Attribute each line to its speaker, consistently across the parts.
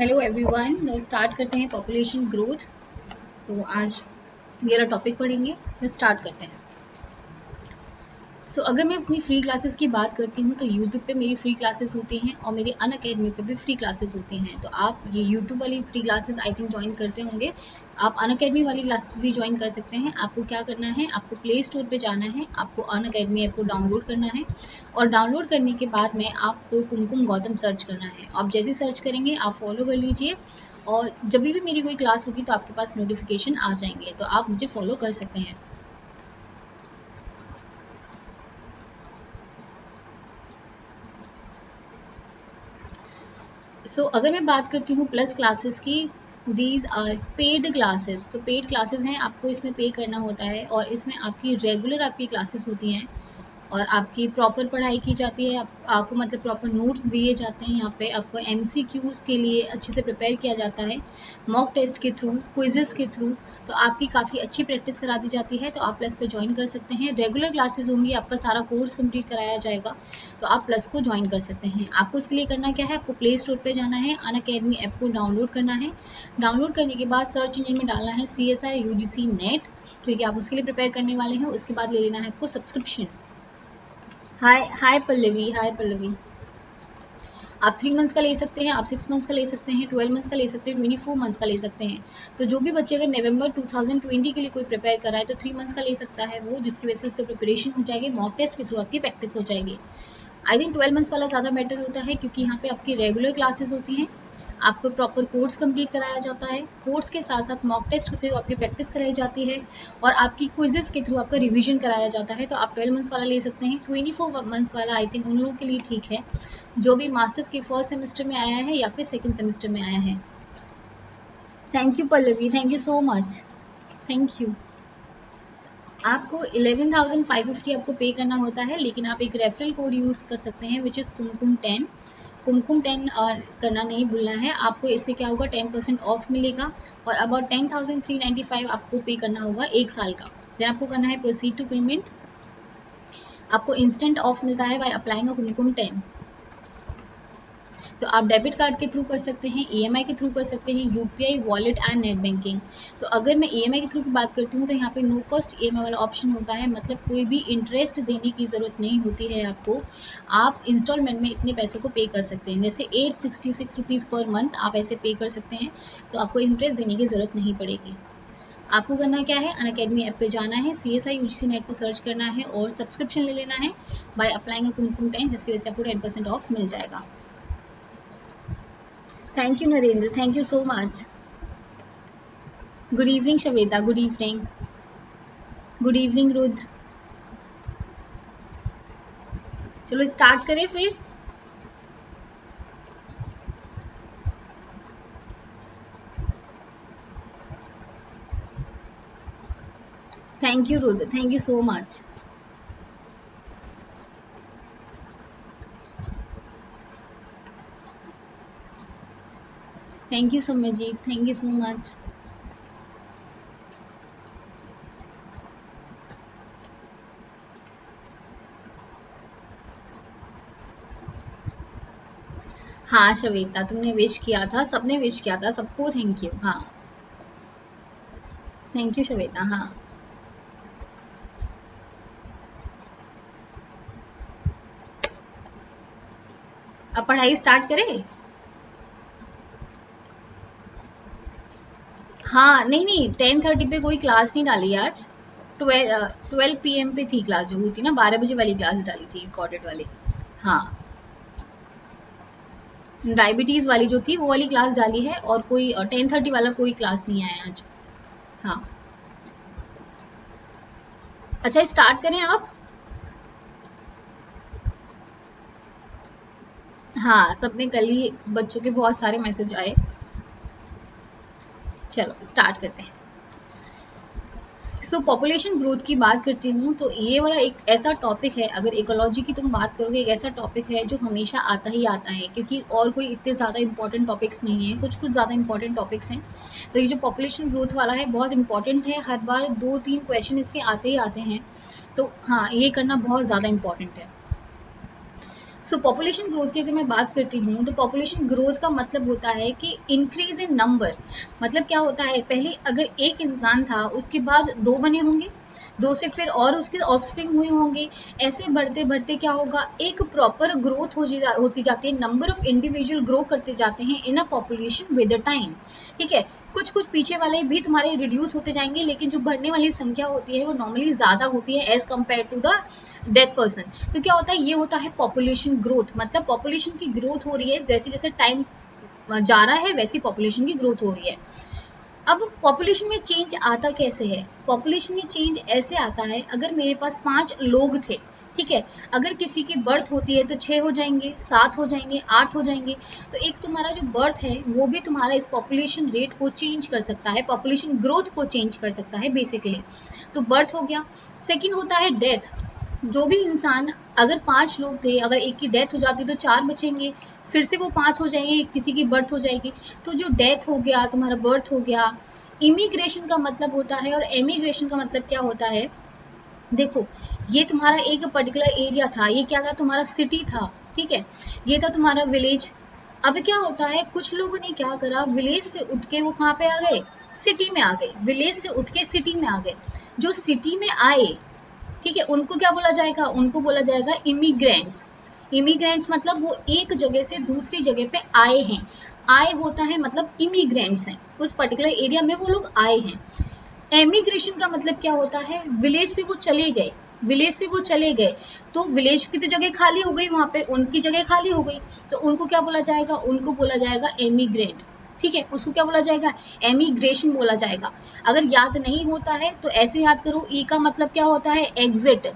Speaker 1: Hello everyone, start करते हैं population growth. तो आज मेरा टॉपिक पढ़ेंगे, मैं स्टार्ट करते हैं। अगर मैं अपनी फ्री क्लासेस की बात करती हूँ तो यूट्यूब पे मेरी फ्री क्लासेस होती हैं और मेरी अनअकैडमी पे भी फ्री क्लासेस होती हैं। तो आप ये यूट्यूब वाली free classes I think join करते होंगे। आप अनअकैडमी वाली क्लासेस भी ज्वाइन कर सकते हैं। आपको क्या करना है, आपको प्ले स्टोर पे जाना है, आपको अनअकैडमी ऐप को डाउनलोड करना है और डाउनलोड करने के बाद में आपको कुमकुम गौतम सर्च करना है। आप जैसे सर्च करेंगे आप फॉलो कर लीजिए और जब भी मेरी कोई क्लास होगी तो आपके पास नोटिफिकेशन आ जाएंगे, तो आप मुझे फॉलो कर सकते हैं। अगर मैं बात करती हूँ प्लस क्लासेस की, दीज आर पेड क्लासेस। तो पेड क्लासेस हैं, आपको इसमें पे करना होता है और इसमें आपकी रेगुलर आपकी क्लासेस होती हैं और आपकी प्रॉपर पढ़ाई की जाती है। आपको मतलब प्रॉपर नोट्स दिए जाते हैं। यहाँ पे आपको एमसीक्यूज के लिए अच्छे से प्रिपेयर किया जाता है, मॉक टेस्ट के थ्रू, क्विजेस के थ्रू। तो आपकी काफ़ी अच्छी प्रैक्टिस करा दी जाती है। तो आप प्लस पे ज्वाइन कर सकते हैं। रेगुलर क्लासेस होंगी, आपका सारा कोर्स कंप्लीट कराया जाएगा, तो आप प्लस को ज्वाइन कर सकते हैं। आपको इसके लिए करना क्या है, आपको प्ले स्टोर पे जाना है, अनअकैडमी ऐप को डाउनलोड करना है। डाउनलोड करने के बाद सर्च इंजन में डालना है CSI UGC नेट, क्योंकि आप उसके लिए प्रिपेयर करने वाले हैं। उसके बाद ले लेना है आपको सब्सक्रिप्शन। हाय हाय पल्लवी, हाय पल्लवी। आप 3 मंथ्स का ले सकते हैं, आप 6 मंथ्स का ले सकते हैं, 12 मंथ्स का ले सकते हैं, 24 मंथ्स का ले सकते हैं। तो जो भी बच्चे अगर नवंबर 2020 के लिए कोई प्रिपेयर कर रहा है तो 3 मंथ्स का ले सकता है वो, जिसकी वजह से उसका प्रिपरेशन हो जाएगी, मॉक टेस्ट के थ्रू आपकी प्रैक्टिस हो जाएगी। आई थिंक 12 मंथ्स वाला ज़्यादा बेटर होता है, क्योंकि यहाँ पे आपकी रेगुलर क्लासेस होती हैं, आपको प्रॉपर कोर्स कंप्लीट कराया जाता है, कोर्स के साथ साथ मॉक टेस्ट होते हुए आपकी प्रैक्टिस कराई जाती है और आपकी क्विजेस के थ्रू आपका रिवीजन कराया जाता है। तो आप 12 मंथ्स वाला ले सकते हैं। 24 मंथ्स वाला आई थिंक उन लोगों के लिए ठीक है जो भी मास्टर्स के फर्स्ट सेमेस्टर में आया है या फिर सेकेंड सेमेस्टर में आया है। Thank you Pallavi, thank you so much, thank you. आपको 11,550 आपको पे करना होता है, लेकिन आप एक रेफरल कोड यूज़ कर सकते हैं विच इज़ कुमकुम 10। कुमकुम 10 करना नहीं भूलना है आपको। इससे क्या होगा, 10% ऑफ मिलेगा और अबाउट 10,395 आपको पे करना होगा 1 साल का। देन आपको करना है प्रोसीड टू पेमेंट। आपको इंस्टेंट ऑफ मिलता है बाय अप्लाइंग अ कुमकुम 10। तो आप डेबिट कार्ड के थ्रू कर सकते हैं, EMI के थ्रू कर सकते हैं, UPI wallet and net banking. तो अगर मैं EMI के थ्रू की बात करती हूँ तो यहाँ पे नो कॉस्ट EMI वाला ऑप्शन होता है, मतलब कोई भी इंटरेस्ट देने की ज़रूरत नहीं होती है आपको। आप इंस्टॉलमेंट में इतने पैसों को पे कर सकते हैं, जैसे 866 रुपीज़ पर मंथ आप ऐसे पे कर सकते हैं, तो आपको इंटरेस्ट देने की ज़रूरत नहीं पड़ेगी। आपको करना क्या है, अनअकैडमी ऐप पे जाना है, CSI UGC नेट को सर्च करना है और सब्सक्रिप्शन ले लेना है बाय अप्लाइंग अ कुमकुम 10, जिसकी वजह से आपको 10% ऑफ मिल जाएगा। Thank you Narendra, thank you so much. Good evening Shweta, good evening, good evening Rudra. चलो स्टार्ट करें फिर। Thank you Rudra, thank you so much. Thank you Soumyajit, thank you so much. हाँ श्वेता, तुमने विश किया था, सबने विश किया था, सबको थैंक यू। हाँ थैंक यू श्वेता। हाँ अब पढ़ाई स्टार्ट करें। हाँ नहीं नहीं, 10:30 पे कोई क्लास नहीं डाली आज। 12 PM पे थी क्लास, जो हुई थी ना 12 बजे वाली क्लास डाली थी, रिकॉर्डेड वाली। हाँ, डायबिटीज वाली जो थी वो वाली क्लास डाली है और कोई 10:30 वाला कोई क्लास नहीं आया आज। हाँ अच्छा, स्टार्ट करें आप। हाँ सबने कल ही, बच्चों के बहुत सारे मैसेज आए। चलो स्टार्ट करते हैं। पॉपुलेशन ग्रोथ की बात करती हूँ तो ये वाला एक ऐसा टॉपिक है, अगर इकोलॉजी की तुम बात करोगे, एक ऐसा टॉपिक है जो हमेशा आता ही आता है, क्योंकि और कोई इतने ज़्यादा इंपॉर्टेंट टॉपिक्स नहीं है, कुछ कुछ ज़्यादा इंपॉर्टेंट टॉपिक्स हैं। तो ये जो पॉपुलेशन ग्रोथ वाला है बहुत इंपॉर्टेंट है, हर बार 2-3 क्वेश्चन इसके आते ही आते हैं। तो हाँ, ये करना बहुत ज़्यादा इंपॉर्टेंट है। सो पॉपुलेशन ग्रोथ की अगर मैं बात करती हूँ तो पॉपुलेशन ग्रोथ का मतलब होता है कि इंक्रीज इन नंबर। मतलब क्या होता है, पहले अगर एक इंसान था उसके बाद दो बने होंगे, दो से फिर और उसके ऑफस्प्रिंग हुए होंगे, ऐसे बढ़ते बढ़ते क्या होगा, एक प्रॉपर ग्रोथ होती जाती है, नंबर ऑफ इंडिविजुअल ग्रो करते जाते हैं in a population with the time. ठीक है, कुछ कुछ पीछे वाले भी तुम्हारे रिड्यूस होते जाएंगे, लेकिन जो बढ़ने वाली संख्या होती है वो नॉर्मली ज्यादा होती है as compared to the death person. तो क्या होता है, ये होता है पॉपुलेशन ग्रोथ। मतलब पॉपुलेशन की ग्रोथ हो रही है, जैसे जैसे टाइम जा रहा है वैसी पॉपुलेशन की ग्रोथ हो रही है। अब पॉपुलेशन में चेंज आता कैसे है, पॉपुलेशन में चेंज ऐसे आता है, अगर मेरे पास 5 लोग थे, ठीक है, अगर किसी की बर्थ होती है तो 6 हो जाएंगे, 7 हो जाएंगे, 8 हो जाएंगे। तो एक तुम्हारा जो बर्थ है वो भी तुम्हारा इस पॉपुलेशन रेट को चेंज कर सकता है, पॉपुलेशन ग्रोथ को चेंज कर सकता है बेसिकली। तो बर्थ हो गया। सेकेंड होता है डेथ। जो भी इंसान, अगर 5 लोग थे, अगर एक की डेथ हो जाती तो 4 बचेंगे, फिर से वो 5 हो जाएंगे, किसी की बर्थ हो जाएगी। तो जो डेथ हो गया, तुम्हारा बर्थ हो गया। इमिग्रेशन का मतलब होता है, और एमिग्रेशन का मतलब क्या होता है, देखो ये तुम्हारा एक पर्टिकुलर एरिया था, ये क्या था, तुम्हारा सिटी था, ठीक है, ये था तुम्हारा विलेज। अब क्या होता है, कुछ लोगों ने क्या करा, विलेज से उठ के वो कहाँ पे आ गए, सिटी में आ गए, विलेज से उठ के सिटी में आ गए। जो सिटी में आए, ठीक है, उनको क्या बोला जाएगा, उनको बोला जाएगा इमिग्रेंट्स। इमिग्रेंट्स मतलब वो एक जगह से दूसरी जगह पे आए हैं। आए होता है मतलब इमिग्रेंट्स हैं, उस पर्टिकुलर एरिया में वो लोग आए हैं। एमिग्रेशन का मतलब क्या होता है, विलेज से वो चले गए, विलेज से वो चले गए, तो विलेज की तो जगह खाली हो गई, वहां पे उनकी जगह खाली हो गई, तो उनको क्या बोला जाएगा, उनको बोला जाएगा एमिग्रेंट। ठीक है, उसको क्या बोला जाएगा, एमिग्रेशन बोला जाएगा। अगर याद नहीं होता है तो ऐसे याद करो, ई का मतलब क्या होता है, एग्जिट।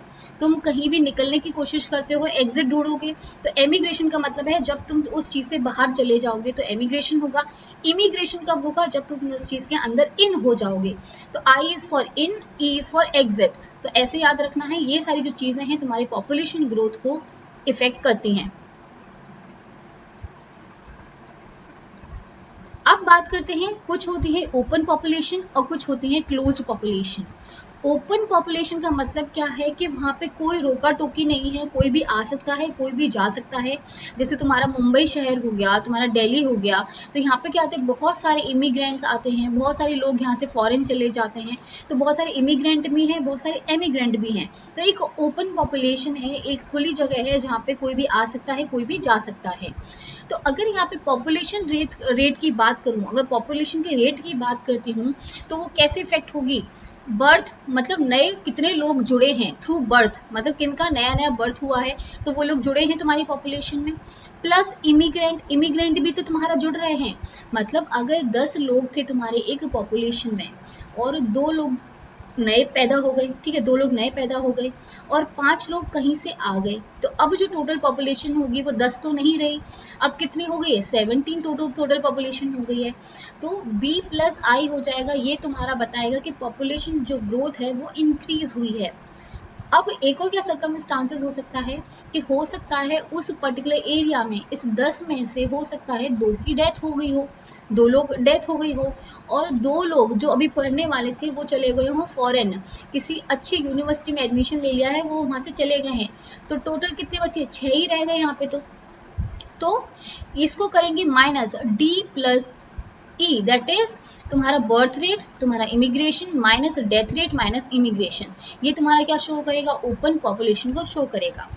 Speaker 1: तुम कहीं भी निकलने की कोशिश करते हो, एग्जिट ढूंढोगे, तो एमिग्रेशन का मतलब है जब तुम उस चीज से बाहर चले जाओगे तो एमिग्रेशन होगा। इमिग्रेशन कब होगा, जब तुम उस चीज के अंदर इन हो जाओगे। तो I is for in, E is for exit. तो ऐसे याद रखना है, ये सारी जो चीजें हैं तुम्हारी पॉपुलेशन ग्रोथ को इफेक्ट करती हैं। अब बात करते हैं, कुछ होती है ओपन पॉपुलेशन और कुछ होती है क्लोज्ड पॉपुलेशन। ओपन पॉपुलेशन का मतलब क्या है कि वहां पे कोई रोका टोकी नहीं है, कोई भी आ सकता है, कोई भी जा सकता है। जैसे तुम्हारा मुंबई शहर हो गया, तुम्हारा दिल्ली हो गया, तो यहाँ पे क्या आते हैं, बहुत सारे इमिग्रेंट्स आते हैं, बहुत सारे लोग यहाँ से फॉरेन चले जाते हैं। तो बहुत सारे इमिग्रेंट भी हैं, बहुत सारे एमिग्रेंट भी हैं। तो एक ओपन पॉपुलेशन है, एक खुली जगह है जहाँ पे कोई भी आ सकता है, कोई भी जा सकता है। तो अगर यहाँ पे पॉपुलेशन रेट की बात करूँ, अगर पॉपुलेशन के रेट की बात करती हूँ, तो वो कैसे इफेक्ट होगी, बर्थ मतलब नए कितने लोग जुड़े हैं थ्रू बर्थ, मतलब किनका नया नया बर्थ हुआ है तो वो लोग जुड़े हैं तुम्हारी पॉपुलेशन में। प्लस इमिग्रेंट, इमिग्रेंट भी तो तुम्हारा जुड़ रहे हैं। मतलब अगर 10 लोग थे तुम्हारे एक पॉपुलेशन में और 2 लोग नए पैदा हो गए, ठीक है, 2 लोग नए पैदा हो गए और 5 लोग कहीं से आ गए, तो अब जो टोटल पॉपुलेशन होगी वो 10 तो नहीं रही, अब कितनी हो गई है, 17 टोटल पॉपुलेशन हो गई है। तो बी प्लस आई हो जाएगा, ये तुम्हारा बताएगा कि पॉपुलेशन जो ग्रोथ है वो इंक्रीज हुई है। अब एक और क्या सर्कमस्टांसेस हो सकता है कि हो सकता है उस पर्टिकुलर एरिया में इस 10 में से हो सकता है 2 की डेथ हो गई हो, 2 लोग डेथ हो गई हो, और 2 लोग जो अभी पढ़ने वाले थे वो चले गए हो फॉरेन, किसी अच्छी यूनिवर्सिटी में एडमिशन ले लिया है, वो वहां से चले गए हैं। तो टोटल कितने बचे, 6 ही रह गए यहाँ पे। तो इसको करेंगे minus D plus E, that is तुम्हारा बर्थ रेट, तुम्हारा immigration minus death rate minus immigration. ये तुम्हारा क्या शो करेगा, ओपन पॉपुलेशन को शो करेगा।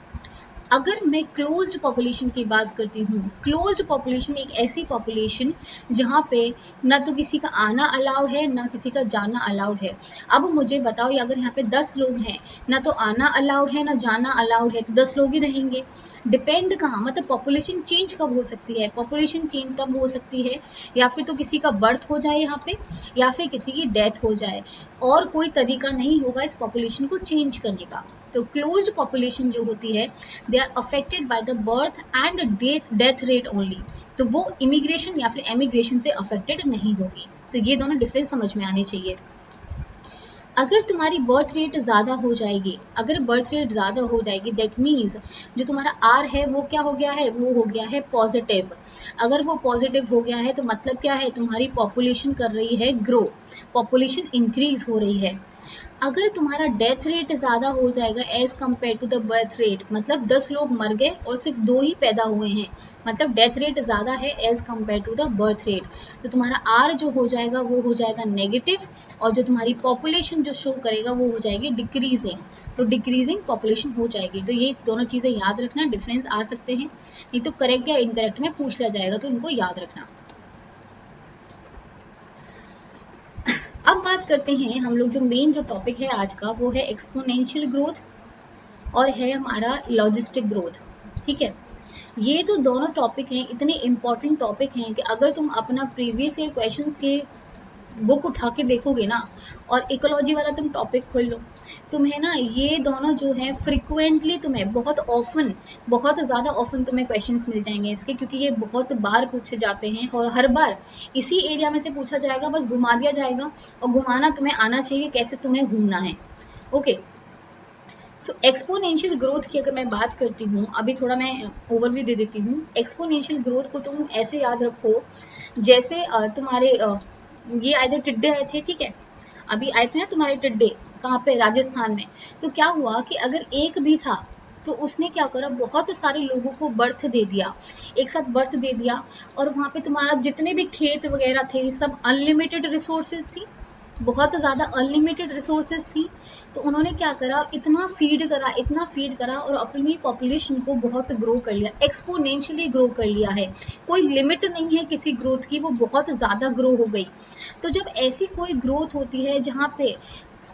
Speaker 1: अगर मैं क्लोज्ड पॉपुलेशन की बात करती हूँ, क्लोज्ड पॉपुलेशन एक ऐसी पॉपुलेशन जहाँ पे ना तो किसी का आना अलाउड है ना किसी का जाना अलाउड है। अब मुझे बताओ, अगर यहाँ पे 10 लोग हैं, ना तो आना अलाउड है ना जाना अलाउड है, तो 10 लोग ही रहेंगे। डिपेंड कहाँ, मतलब पॉपुलेशन चेंज कब हो सकती है, पॉपुलेशन चेंज तब हो सकती है या फिर तो किसी का बर्थ हो जाए यहाँ पे, या फिर किसी की डेथ हो जाए, और कोई तरीका नहीं होगा इस पॉपुलेशन को चेंज करने का। तो क्लोज्ड पॉपुलेशन जो होती है, they are affected by the birth and death rate only. तो वो इमिग्रेशन या फिर एमिग्रेशन से अफेक्टेड नहीं होगी। तो ये दोनों डिफरेंस समझ में आने चाहिए। अगर तुम्हारी बर्थ रेट ज़्यादा हो जाएगी, अगर बर्थ रेट ज़्यादा हो जाएगी, दैट मीन्स जो तुम्हारा आर है वो क्या हो गया है, वो हो गया है पॉजिटिव। अगर वो पॉजिटिव हो गया है तो मतलब क्या है, तुम्हारी पॉपुलेशन कर रही है ग्रो, पॉपुलेशन इंक्रीज हो रही है। अगर तुम्हारा डेथ रेट ज़्यादा हो जाएगा as compared to the birth rate, मतलब 10 लोग मर गए और सिर्फ 2 ही पैदा हुए हैं, मतलब डेथ रेट ज़्यादा है as compared to the birth rate, तो तुम्हारा आर जो हो जाएगा वो हो जाएगा नेगेटिव, और जो तुम्हारी पॉपुलेशन जो शो करेगा वो हो जाएगी डिक्रीजिंग, तो डिक्रीजिंग पॉपुलेशन हो जाएगी। तो ये दोनों चीज़ें याद रखना, डिफरेंस आ सकते हैं, नहीं तो करेक्ट या इनकरेक्ट में पूछ लिया जाएगा, तो इनको याद रखना। अब बात करते हैं हम लोग, जो मेन जो टॉपिक है आज का वो है एक्सपोनेंशियल ग्रोथ और है हमारा लॉजिस्टिक ग्रोथ। ठीक है, ये तो दोनों टॉपिक हैं, इतने इंपॉर्टेंट टॉपिक हैं कि अगर तुम अपना प्रीवियस ईयर क्वेश्चंस के बुक उठा के देखोगे ना, और इकोलॉजी वाला तुम टॉपिक खोल लो, तुम्हें ना ये दोनों जो है फ्रिक्वेंटली तुम्हें बहुत ऑफन, बहुत ज़्यादा ऑफन तुम्हें क्वेश्चंस मिल जाएंगे इसके, क्योंकि ये बहुत बार पूछे जाते हैं और हर बार इसी एरिया में से पूछा जाएगा, बस घुमा दिया जाएगा, और घुमाना तुम्हें आना चाहिए कैसे तुम्हें घूमना है। ओके, सो एक्सपोनेंशियल ग्रोथ की अगर मैं बात करती हूँ, अभी थोड़ा मैं ओवरव्यू दे देती हूँ। एक्सपोनेंशियल ग्रोथ को तुम ऐसे याद रखो जैसे तुम्हारे ये आए थे टिड्डे आए थे, ठीक है, अभी आए थे ना तुम्हारे टिड्डे, कहाँ पे, राजस्थान में। तो क्या हुआ कि अगर एक भी था तो उसने क्या करा, बहुत सारे लोगों को बर्थ दे दिया, एक साथ बर्थ दे दिया, और वहाँ पे तुम्हारा जितने भी खेत वगैरह थे सब अनलिमिटेड रिसोर्सेज थी, बहुत ज़्यादा अनलिमिटेड रिसोर्सेज थी। तो उन्होंने क्या करा, इतना फीड करा, इतना फीड करा, और अपनी पॉपुलेशन को बहुत ग्रो कर लिया, एक्सपोनेंशियली ग्रो कर लिया है, कोई लिमिट नहीं है किसी ग्रोथ की, वो बहुत ज़्यादा ग्रो हो गई। तो जब ऐसी कोई ग्रोथ होती है जहाँ पे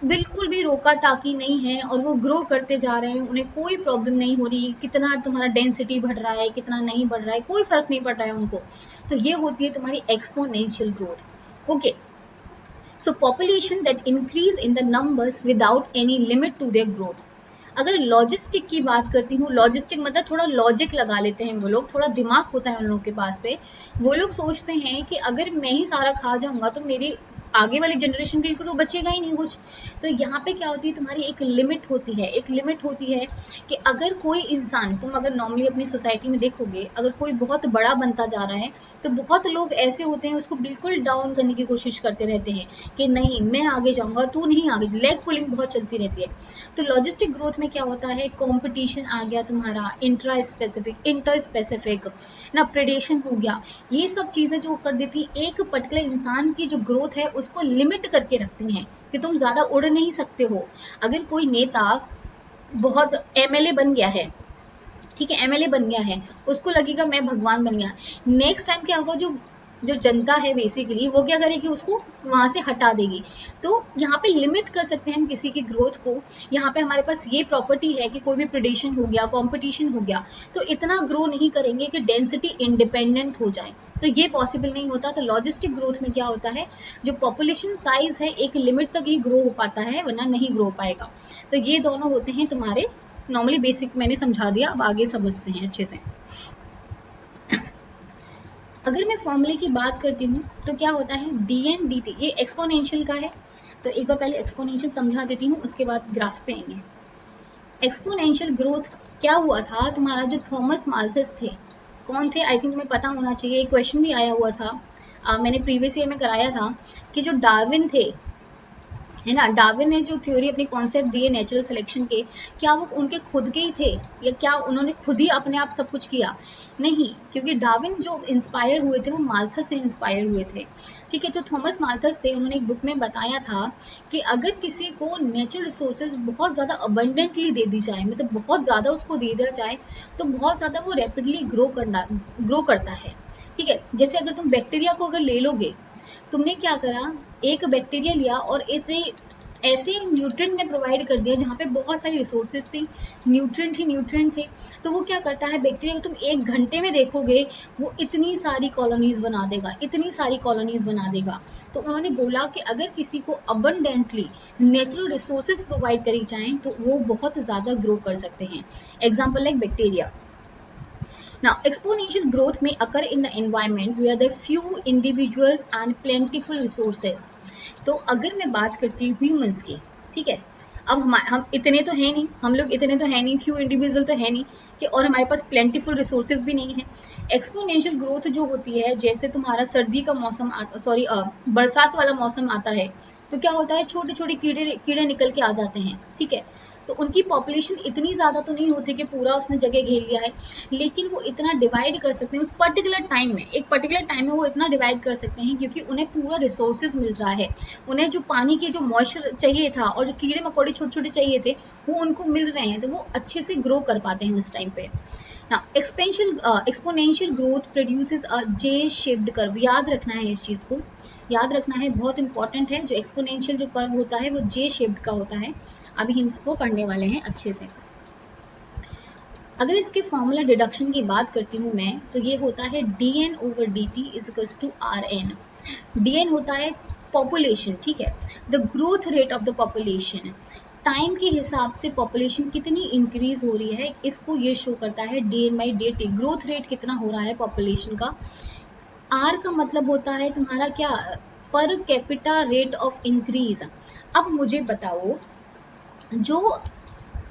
Speaker 1: बिल्कुल भी रोका टाकी नहीं है और वो ग्रो करते जा रहे हैं, उन्हें कोई प्रॉब्लम नहीं हो रही, कितना तुम्हारा डेंसिटी बढ़ रहा है कितना नहीं बढ़ रहा है, कोई फर्क नहीं पड़ रहा है उनको, तो ये होती है तुम्हारी exponential growth. Okay, so population that increase in the numbers without any limit to their growth। अगर लॉजिस्टिक की बात करती हूँ, लॉजिस्टिक मतलब थोड़ा लॉजिक लगा लेते हैं वो लोग, थोड़ा दिमाग होता है उन लोगों के पास पे, वो लोग सोचते हैं कि अगर मैं ही सारा खा जाऊंगा तो मेरी आगे वाली जनरेशन के लिए तो बचेगा ही नहीं कुछ। तो यहाँ पे क्या होती है, तुम्हारी एक लिमिट होती है, एक लिमिट होती है कि अगर कोई इंसान, तुम अगर नॉर्मली अपनी सोसाइटी में देखोगे, अगर कोई बहुत बड़ा बनता जा रहा है तो बहुत लोग ऐसे होते हैं उसको बिल्कुल डाउन करने की कोशिश करते रहते हैं कि नहीं मैं आगे जाऊंगा तू नहीं आगे, लेग पुलिंग बहुत चलती रहती है। तो लॉजिस्टिक ग्रोथ में क्या होता है, कंपटीशन आ गया तुम्हारा, इंट्रा स्पेसिफिक इंटर स्पेसिफिक ना, प्रेडेशन हो गया, ये सब चीजें जो कर देती एक पर्टिकुलर इंसान की जो ग्रोथ है उसको लिमिट करके रखती हैं कि तुम ज्यादा उड़ नहीं सकते हो। अगर कोई नेता बहुत एमएलए बन गया है, ठीक है, एमएलए बन गया है, उसको लगेगा मैं भगवान बन गया, नेक्स्ट टाइम क्या होगा, जो जो जनता है बेसिकली वो क्या करेगी, उसको वहां से हटा देगी। तो यहाँ पे लिमिट कर सकते हैं हम किसी की ग्रोथ को। यहाँ पे हमारे पास ये प्रॉपर्टी है कि कोई भी प्रेडेशन हो गया, कंपटीशन हो गया, तो इतना ग्रो नहीं करेंगे कि डेंसिटी इंडिपेंडेंट हो जाए, तो ये पॉसिबल नहीं होता। तो लॉजिस्टिक ग्रोथ में क्या होता है, जो पॉपुलेशन साइज है एक लिमिट तक ही ग्रो हो पाता है, वरना नहीं ग्रो पाएगा। तो ये दोनों होते हैं तुम्हारे नॉर्मली बेसिक, मैंने समझा दिया, अब आगे समझते हैं अच्छे से। अगर मैं फॉर्मूले की बात करती हूँ तो क्या होता है, डी एन डी टी, ये एक्सपोनेंशियल का है, तो एक बार पहले एक्सपोनेंशियल समझा देती हूँ, उसके बाद ग्राफ पे आएंगे। एक्सपोनेंशियल ग्रोथ क्या हुआ था, तुम्हारा जो थॉमस माल्थस थे, कौन थे, आई थिंक तुम्हें पता होना चाहिए, क्वेश्चन भी आया हुआ था, मैंने प्रीवियस ईयर में कराया था, कि जो डार्विन थे, है ना, डार्विन ने जो थ्योरी अपनी कॉन्सेप्ट दिए नेचुरल सिलेक्शन के, क्या वो उनके खुद के ही थे या क्या उन्होंने खुद ही अपने आप सब कुछ किया, नहीं, क्योंकि डार्विन जो इंस्पायर हुए थे वो माल्थस से इंस्पायर हुए थे। ठीक है, तो थॉमस माल्थस से उन्होंने एक बुक में बताया था कि अगर किसी को नेचुरल रिसोर्सेज बहुत ज़्यादा अबंडेंटली दे दी जाए, मतलब बहुत ज़्यादा उसको दे दिया जाए, तो बहुत ज़्यादा वो रैपिडली ग्रो करता है। ठीक है, जैसे अगर तुम बैक्टीरिया को अगर ले लोगे, तुमने क्या करा, एक बैक्टीरिया लिया और इसे ऐसे न्यूट्रिएंट में प्रोवाइड कर दिया जहाँ पे बहुत सारी रिसोर्सेज थी, न्यूट्रिएंट ही न्यूट्रिएंट थे, तो वो क्या करता है, बैक्टीरिया को तुम 1 घंटे में देखोगे वो इतनी सारी कॉलोनीज बना देगा, इतनी सारी कॉलोनीज बना देगा। तो उन्होंने बोला कि अगर किसी को अबंडेंटली नेचुरल रिसोर्सेज प्रोवाइड करी जाएं तो वो बहुत ज़्यादा ग्रो कर सकते हैं। Example like bacteria. Now, exponential growth may occur in the environment where there are few individuals and plentiful resources। तो अगर मैं बात करती हूँ ह्यूमंस की, ठीक है, अब हम इतने तो है नहीं, हम लोग इतने तो है नहीं, फ्यू इंडिविजुअल तो है नहीं कि, और हमारे पास प्लेंटीफुल रिसोर्सेज भी नहीं है। एक्सपोनेंशियल ग्रोथ जो होती है, जैसे तुम्हारा सर्दी का मौसम आता, सॉरी बरसात वाला मौसम आता है, तो क्या होता है, छोटे छोटे कीड़े निकल के आ जाते हैं, ठीक है। तो उनकी पॉपुलेशन इतनी ज़्यादा तो नहीं होती कि पूरा उसने जगह घेर लिया है, लेकिन वो इतना डिवाइड कर सकते हैं उस पर्टिकुलर टाइम में, एक पर्टिकुलर टाइम में वो इतना डिवाइड कर सकते हैं क्योंकि उन्हें पूरा रिसोर्सेज मिल रहा है, उन्हें जो पानी के जो मॉइस्चर चाहिए था और जो कीड़े मकोड़े छोटे छोटे चाहिए थे वो उनको मिल रहे हैं, तो वो अच्छे से ग्रो कर पाते हैं उस टाइम पे। एक्सपोनेंशियल ग्रोथ प्रोड्यूसेस अ जे शेप्ड कर्व, याद रखना है इस चीज़ को, याद रखना है, बहुत इंपॉर्टेंट है। जो एक्सपोनेंशियल जो कर्व होता है वो जे शेप्ड का होता है, अभी हम इसको पढ़ने वाले हैं अच्छे से। अगर इसके फॉर्मूला डिडक्शन की बात करती हूँ मैं, तो ये होता है dn over dt is equals to rn। dn होता है पॉपुलेशन, ठीक है, the growth rate of the population, time के हिसाब से पॉपुलेशन कितनी इंक्रीज हो रही है, इसको ये शो करता है dn by dt, growth rate कितना हो रहा है पॉपुलेशन का। r का मतलब होता है तुम्हारा क्या, per capita rate of increase. अब मुझे बताओ, जो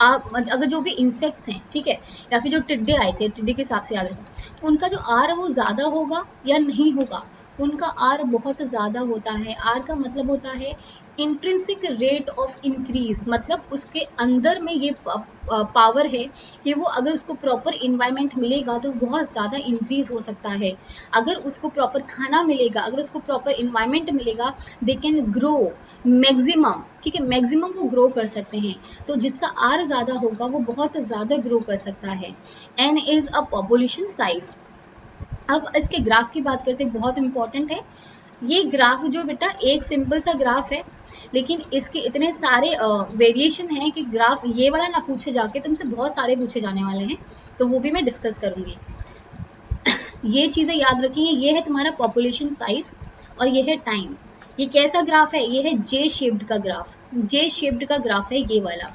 Speaker 1: आप अगर जो भी इंसेक्ट्स हैं, ठीक है, या फिर जो टिड्डे आए थे, टिड्डे के हिसाब से याद रखो, उनका जो आर वो ज़्यादा होगा या नहीं होगा, उनका आर बहुत ज़्यादा होता है। आर का मतलब होता है इंट्रिंसिक रेट ऑफ इंक्रीज, मतलब उसके अंदर में ये पावर है कि वो अगर उसको प्रॉपर इन्वायरमेंट मिलेगा तो बहुत ज़्यादा इंक्रीज हो सकता है। अगर उसको प्रॉपर खाना मिलेगा, अगर उसको प्रॉपर इन्वायरमेंट मिलेगा, दे कैन ग्रो मैक्सिमम, ठीक है, मैक्सिमम वो ग्रो कर सकते हैं। तो जिसका आर ज़्यादा होगा वो बहुत ज़्यादा ग्रो कर सकता है। N is a population size. अब इसके ग्राफ की बात करते हैं, बहुत इंपॉर्टेंट है ये ग्राफ। जो बेटा एक सिंपल सा ग्राफ है, लेकिन इसके इतने सारे वेरिएशन हैं कि ग्राफ ये वाला ना पूछे जाके तुमसे बहुत सारे पूछे जाने वाले हैं, तो वो भी मैं डिस्कस करूंगी। ये चीज़ें याद रखिए, ये है तुम्हारा पॉपुलेशन साइज और ये है टाइम। ये कैसा ग्राफ है, ये है जे शेप्ड का ग्राफ, जे शेप्ड का ग्राफ है ये वाला।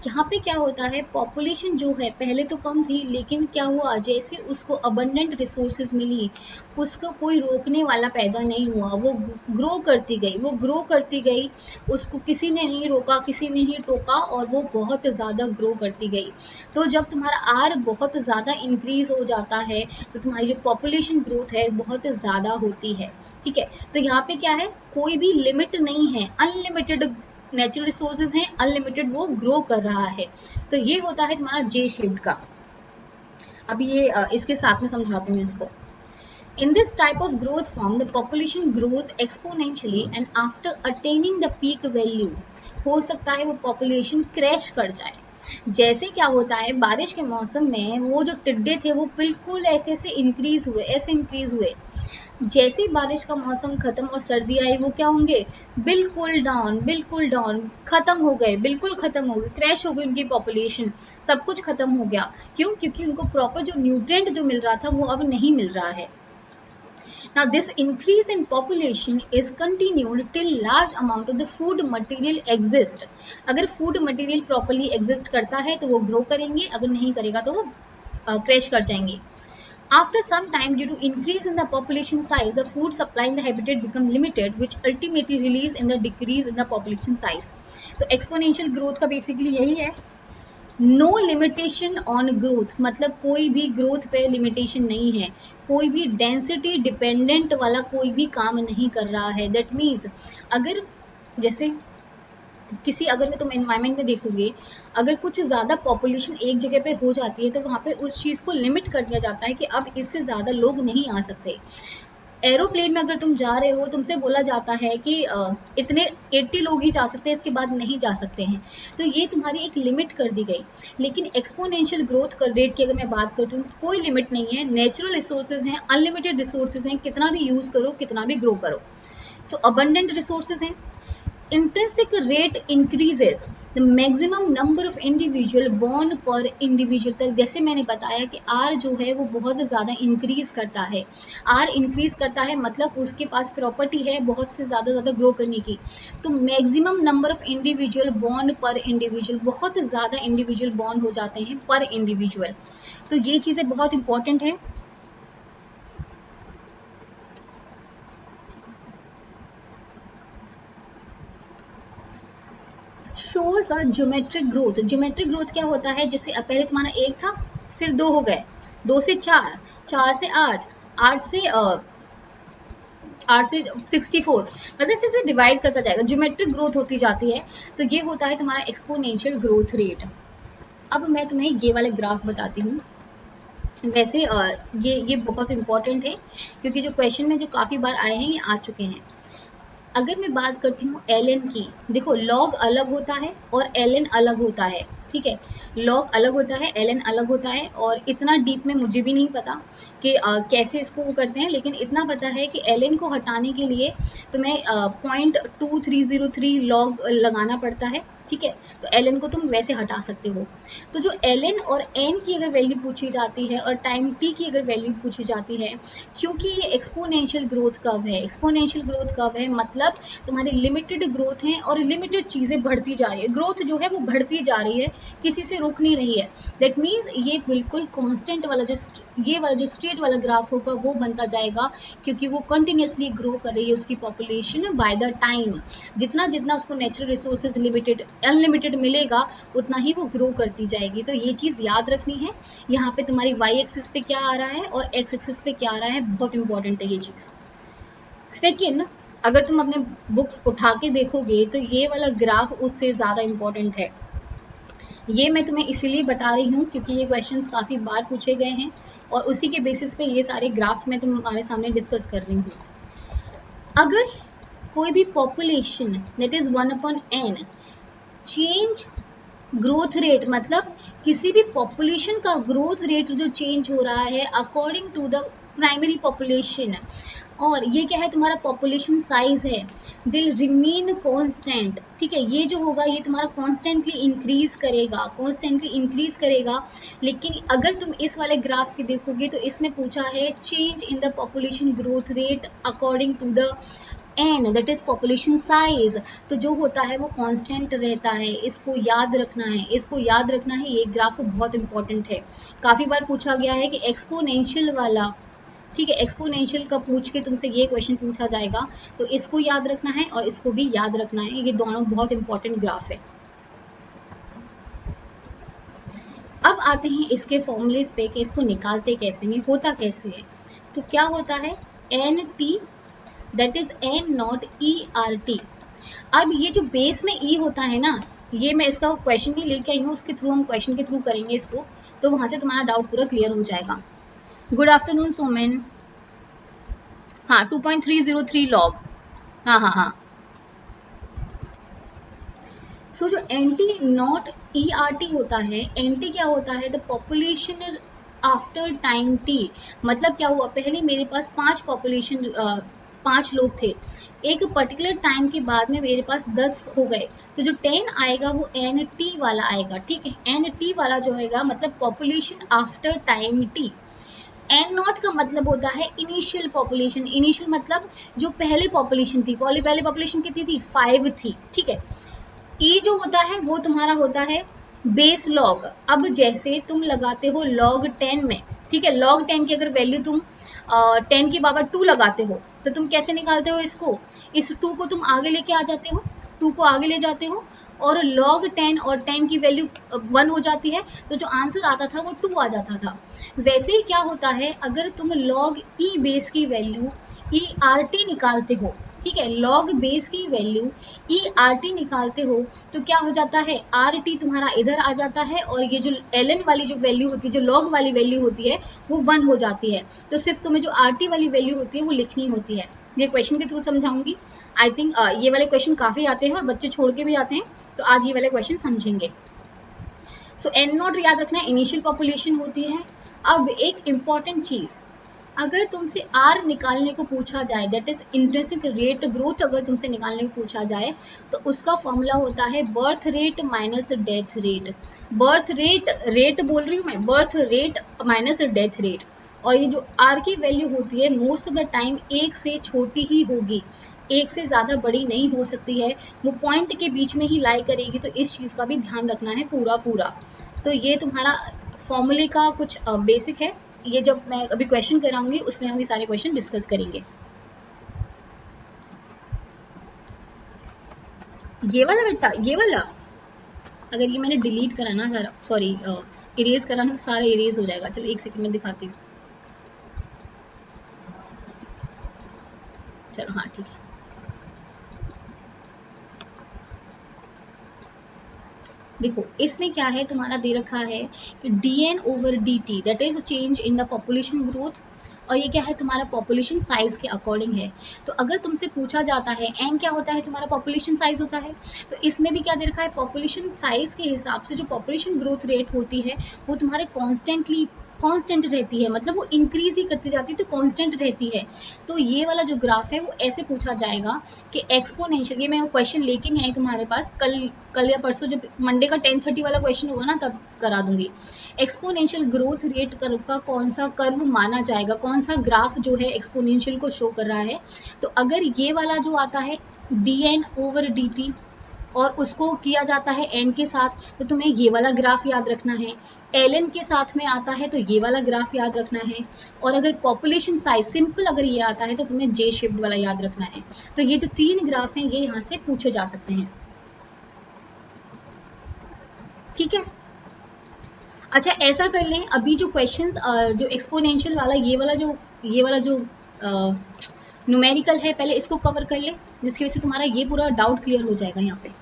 Speaker 1: यहाँ पे क्या होता है, पॉपुलेशन जो है पहले तो कम थी, लेकिन क्या हुआ, जैसे उसको अबंडेंट रिसोर्सेज मिली, उसको कोई रोकने वाला पैदा नहीं हुआ, वो ग्रो करती गई, वो ग्रो करती गई, उसको किसी ने नहीं रोका, किसी ने नहीं टोका, और वो बहुत ज़्यादा ग्रो करती गई। तो जब तुम्हारा आर बहुत ज़्यादा इंक्रीज हो जाता है तो तुम्हारी जो पॉपुलेशन ग्रोथ है बहुत ज़्यादा होती है, ठीक है। तो यहाँ पे क्या है, कोई भी लिमिट नहीं है, अनलिमिटेड नेचुरल रिसोर्सेज हैं, अनलिमिटेड वो ग्रो कर रहा है। तो ये होता है तुम्हारा जे शेप्ड का। अब ये इसके साथ में समझाती हूँ इसको। In this type of growth form, the population grows exponentially and after attaining the peak value, हो सकता है वो population क्रैश कर जाए। जैसे क्या होता है, बारिश के मौसम में वो जो टिड्डे थे वो बिल्कुल ऐसे से इंक्रीज हुए, ऐसे इंक्रीज हुए। जैसे बारिश का मौसम खत्म और सर्दी आई, वो क्या होंगे, बिल्कुल डाउन, बिल्कुल डाउन, खत्म हो गए, बिल्कुल खत्म हो गए, क्रैश हो गई उनकी पॉपुलेशन, सब कुछ खत्म हो गया। क्यों, क्योंकि उनको प्रॉपर जो न्यूट्रिएंट जो मिल रहा था वो अब नहीं मिल रहा है। Now this increase in population is continued till large amount of the food material exist. अगर food material properly exist करता है तो वो grow करेंगे, अगर नहीं करेगा तो वो crash कर जाएंगे। After some time, due to increase in the population size, the food supply in the habitat become limited, which ultimately release in the decrease in the population size. तो exponential growth का basically यही है, no limitation on growth, मतलब कोई भी growth पे limitation नहीं है, कोई भी डेंसिटी डिपेंडेंट वाला कोई भी काम नहीं कर रहा है। दैट मीन्स अगर जैसे किसी, अगर मैं तुम एनवायरनमेंट में देखोगे, अगर कुछ ज़्यादा पॉपुलेशन एक जगह पे हो जाती है तो वहाँ पे उस चीज़ को लिमिट कर दिया जाता है कि अब इससे ज़्यादा लोग नहीं आ सकते। एरोप्लेन में अगर तुम जा रहे हो, तुमसे बोला जाता है कि इतने 80 लोग ही जा सकते हैं, इसके बाद नहीं जा सकते हैं, तो ये तुम्हारी एक लिमिट कर दी गई। लेकिन एक्सपोनेंशियल ग्रोथ कर रेट की अगर मैं बात करती हूँ तो कोई लिमिट नहीं है, नेचुरल रिसोर्सेज हैं, अनलिमिटेड रिसोर्सेज हैं, कितना भी यूज़ करो, कितना भी ग्रो करो। सो अबंडेंट रिसोर्सेज हैं। Intrinsic rate increases the maximum number of individual born per individual। तक जैसे मैंने बताया कि R जो है वो बहुत ज़्यादा इंक्रीज करता है, R इंक्रीज करता है मतलब उसके पास प्रॉपर्टी है बहुत से ज़्यादा ग्रो करने की। तो maximum number of individual born पर इंडिविजुअल, बहुत ज़्यादा इंडिविजुअल बॉर्न हो जाते हैं पर इंडिविजुअल। तो ये चीज़ें बहुत इंपॉर्टेंट है। शोज अ ज्योमेट्रिक ग्रोथ। ज्योमेट्रिक ग्रोथ क्या होता है, जैसे पहले तुम्हारा 1 था, फिर 2 हो गए, 2 से 4, 4 से 8, 8 से 8 से 64, मतलब इसे डिवाइड करता जाएगा, ज्योमेट्रिक ग्रोथ होती जाती है। तो ये होता है तुम्हारा एक्सपोनेंशियल ग्रोथ रेट। अब मैं तुम्हें ये वाले ग्राफ बताती हूँ। वैसे ये बहुत इंपॉर्टेंट है, क्योंकि जो क्वेश्चन में जो काफ़ी बार आए हैं ये आ चुके हैं। अगर मैं बात करती हूँ ln की, देखो log अलग होता है और ln अलग होता है, ठीक है। log अलग होता है, ln अलग होता है, और इतना डीप में मुझे भी नहीं पता कि कैसे इसको वो करते हैं, लेकिन इतना पता है कि ln को हटाने के लिए तुम्हें 0.2303 log लगाना पड़ता है, ठीक है। तो ln को तुम वैसे हटा सकते हो। तो जो ln और n की अगर वैल्यू पूछी जाती है और टाइम t की अगर वैल्यू पूछी जाती है, क्योंकि ये एक्सपोनेंशियल ग्रोथ कर्व है, एक्सपोनेंशियल ग्रोथ कर्व है मतलब तुम्हारी लिमिटेड ग्रोथ है और लिमिटेड चीज़ें बढ़ती जा रही है, ग्रोथ जो है वो बढ़ती जा रही है, किसी से रुक नहीं रही है। दैट मीन्स ये बिल्कुल कांस्टेंट वाला ये वाला जो स्ट्रेट वाला ग्राफ होगा वो बनता जाएगा, क्योंकि वो कंटिन्यूसली ग्रो कर रही है उसकी पॉपुलेशन बाय द टाइम। जितना जितना उसको नेचुरल रिसोर्सेज लिमिटेड अनलिमिटेड मिलेगा उतना ही वो ग्रो करती जाएगी। तो ये चीज़ याद रखनी है। यहाँ पे तुम्हारी वाई एक्सिस पे क्या आ रहा है और एक्स एक्सिस पे क्या आ रहा है, बहुत इंपॉर्टेंट है ये चीज़। सेकेंड, अगर तुम अपने बुक्स उठा के देखोगे तो ये वाला ग्राफ उससे ज़्यादा इंपॉर्टेंट है। ये मैं तुम्हें इसीलिए बता रही हूँ क्योंकि ये क्वेश्चंस काफ़ी बार पूछे गए हैं और उसी के बेसिस पे ये सारे ग्राफ मैं तुम्हारे सामने डिस्कस कर रही हूँ। अगर कोई भी population that is 1/n change growth rate, मतलब किसी भी पॉपुलेशन का ग्रोथ रेट जो चेंज हो रहा है according to the primary population, और ये क्या है तुम्हारा पॉपुलेशन साइज है, दिल रिमेन कांस्टेंट, ठीक है। ये जो होगा ये तुम्हारा कॉन्स्टेंटली इंक्रीज करेगा, कॉन्स्टेंटली इंक्रीज करेगा। लेकिन अगर तुम इस वाले ग्राफ के देखोगे तो इसमें पूछा है change in the population growth rate according to the N that is population size. तो जो होता है वो कांस्टेंट रहता है, इसको याद रखना है, इसको याद रखना है। ये ग्राफ बहुत इंपॉर्टेंट है, काफ़ी बार पूछा गया है कि एक्सपोनेंशियल वाला, ठीक है, एक्सपोनेंशियल का पूछ के तुमसे ये क्वेश्चन पूछा जाएगा, तो इसको याद रखना है और इसको भी याद रखना है। ये दोनों बहुत इंपॉर्टेंट ग्राफ है। अब आते हैं इसके फॉर्मूलेस पे कि इसको निकालते कैसे हैं, होता कैसे है। तो क्या होता है N T that is N not E R T. अब ये जो बेस में ई होता है ना, ये मैं इसका क्वेश्चन नहीं लेके आई हूँ, उसके थ्रू हम क्वेश्चन के थ्रू करेंगे इसको, तो वहां से तुम्हारा डाउट पूरा क्लियर हो जाएगा। Good afternoon Somen. हाँ 2.303 लॉग, हाँ हाँ हाँ। तो जो N T not E R T होता है, एन टी क्या होता है the population after time T. मतलब क्या हुआ, पहले मेरे पास 5 लोग थे, एक पर्टिकुलर टाइम के बाद में मेरे पास 10 हो गए, तो जो 10 आएगा वो एन टी वाला आएगा, ठीक है। एन टी वाला जो आएगा मतलब population after time T. N not का मतलब होता है इनिशियल पॉपुलेशन, इनिशियल मतलब जो पहले पॉपुलेशन थी, पहले पॉपुलेशन कितनी थी 5 थी, ठीक है। ई जो होता है वो तुम्हारा होता है बेस लॉग। अब जैसे तुम लगाते हो log 10 में, ठीक है, log 10 की अगर वैल्यू तुम 10 की पावर 2 लगाते हो तो तुम कैसे निकालते हो इसको, इस 2 को तुम आगे लेके आ जाते हो, 2 को आगे ले जाते हो और log 10 और 10 की वैल्यू 1 हो जाती है, तो जो आंसर आता था वो 2 आ जाता था। वैसे ही क्या होता है अगर तुम log ई बेस की वैल्यू ई आर टी निकालते हो, ठीक है, log बेस की वैल्यू ई आर टी निकालते हो तो क्या हो जाता है आर टी तुम्हारा इधर आ जाता है और ये जो एल एन वाली जो वैल्यू होती है, जो log वाली वैल्यू होती है वो 1 हो जाती है। तो सिर्फ तुम्हें जो आर टी वाली वैल्यू होती है वो लिखनी होती है। ये क्वेश्चन के थ्रू समझाऊंगी। आई थिंक ये वाले क्वेश्चन काफ़ी आते हैं और बच्चे छोड़ के भी आते हैं, तो आज ये वाले क्वेश्चन समझेंगे। सो एन नॉट याद रखना इनिशियल पॉपुलेशन होती है। अब एक इम्पॉर्टेंट चीज़, अगर तुमसे आर निकालने को पूछा जाए that is intrinsic rate growth, अगर तुमसे निकालने को पूछा जाए तो उसका फॉर्मूला होता है birth rate minus death rate. Birth rate, rate बोल रही हूँ मैं, birth rate minus death rate. और ये जो आर की वैल्यू होती है मोस्ट ऑफ द टाइम 1 से छोटी ही होगी, 1 से ज़्यादा बड़ी नहीं हो सकती है, वो पॉइंट के बीच में ही लाई करेगी। तो इस चीज़ का भी ध्यान रखना है पूरा। तो ये तुम्हारा फॉर्मूले का कुछ बेसिक है। ये जब मैं अभी क्वेश्चन कराऊंगी उसमें हम ये सारे क्वेश्चन डिस्कस करेंगे। ये वाला बेटा, ये वाला अगर ये मैंने डिलीट करा ना सारा, सॉरी इरेज करा ना तो सारा इरेज हो जाएगा। चलो एक सेकंड में दिखाती हूँ। चलो हाँ ठीक है। देखो इसमें क्या है, तुम्हारा दे रखा है कि dn/dt that is change in the population growth, और ये क्या है तुम्हारा पॉपुलेशन साइज के अकॉर्डिंग है। तो अगर तुमसे पूछा जाता है एन क्या होता है, तुम्हारा पॉपुलेशन साइज होता है, तो इसमें भी क्या दे रखा है, पॉपुलेशन साइज के हिसाब से जो पॉपुलेशन ग्रोथ रेट होती है वो तुम्हारे कांस्टेंट रहती है, मतलब वो इंक्रीज ही करती जाती है, तो कांस्टेंट रहती है। तो ये वाला जो ग्राफ है वो ऐसे पूछा जाएगा कि एक्सपोनेंशियल, ये मैं वो क्वेश्चन लेके नहीं आई तुम्हारे पास, कल या परसों जब मंडे का 10:30 वाला क्वेश्चन होगा ना तब करा दूंगी। एक्सपोनेंशियल ग्रोथ रेट कर्व का कौन सा कर्व माना जाएगा, कौन सा ग्राफ जो है एक्सपोनेंशियल को शो कर रहा है। तो अगर ये वाला जो आता है dn/dt और उसको किया जाता है n के साथ, तो तुम्हें ये वाला ग्राफ याद रखना है। ln के साथ में आता है तो ये वाला ग्राफ याद रखना है। और अगर पॉपुलेशन साइज सिंपल अगर ये आता है तो तुम्हें जे शेप्ड वाला याद रखना है। तो ये जो 3 ग्राफ हैं ये यहाँ से पूछे जा सकते हैं, ठीक है। अच्छा ऐसा कर लें, अभी जो क्वेश्चंस जो एक्सपोनेंशियल वाला ये वाला जो न्यूमेरिकल है पहले इसको कवर कर ले, जिसकी वजह से तुम्हारा ये पूरा डाउट क्लियर हो जाएगा। यहाँ पे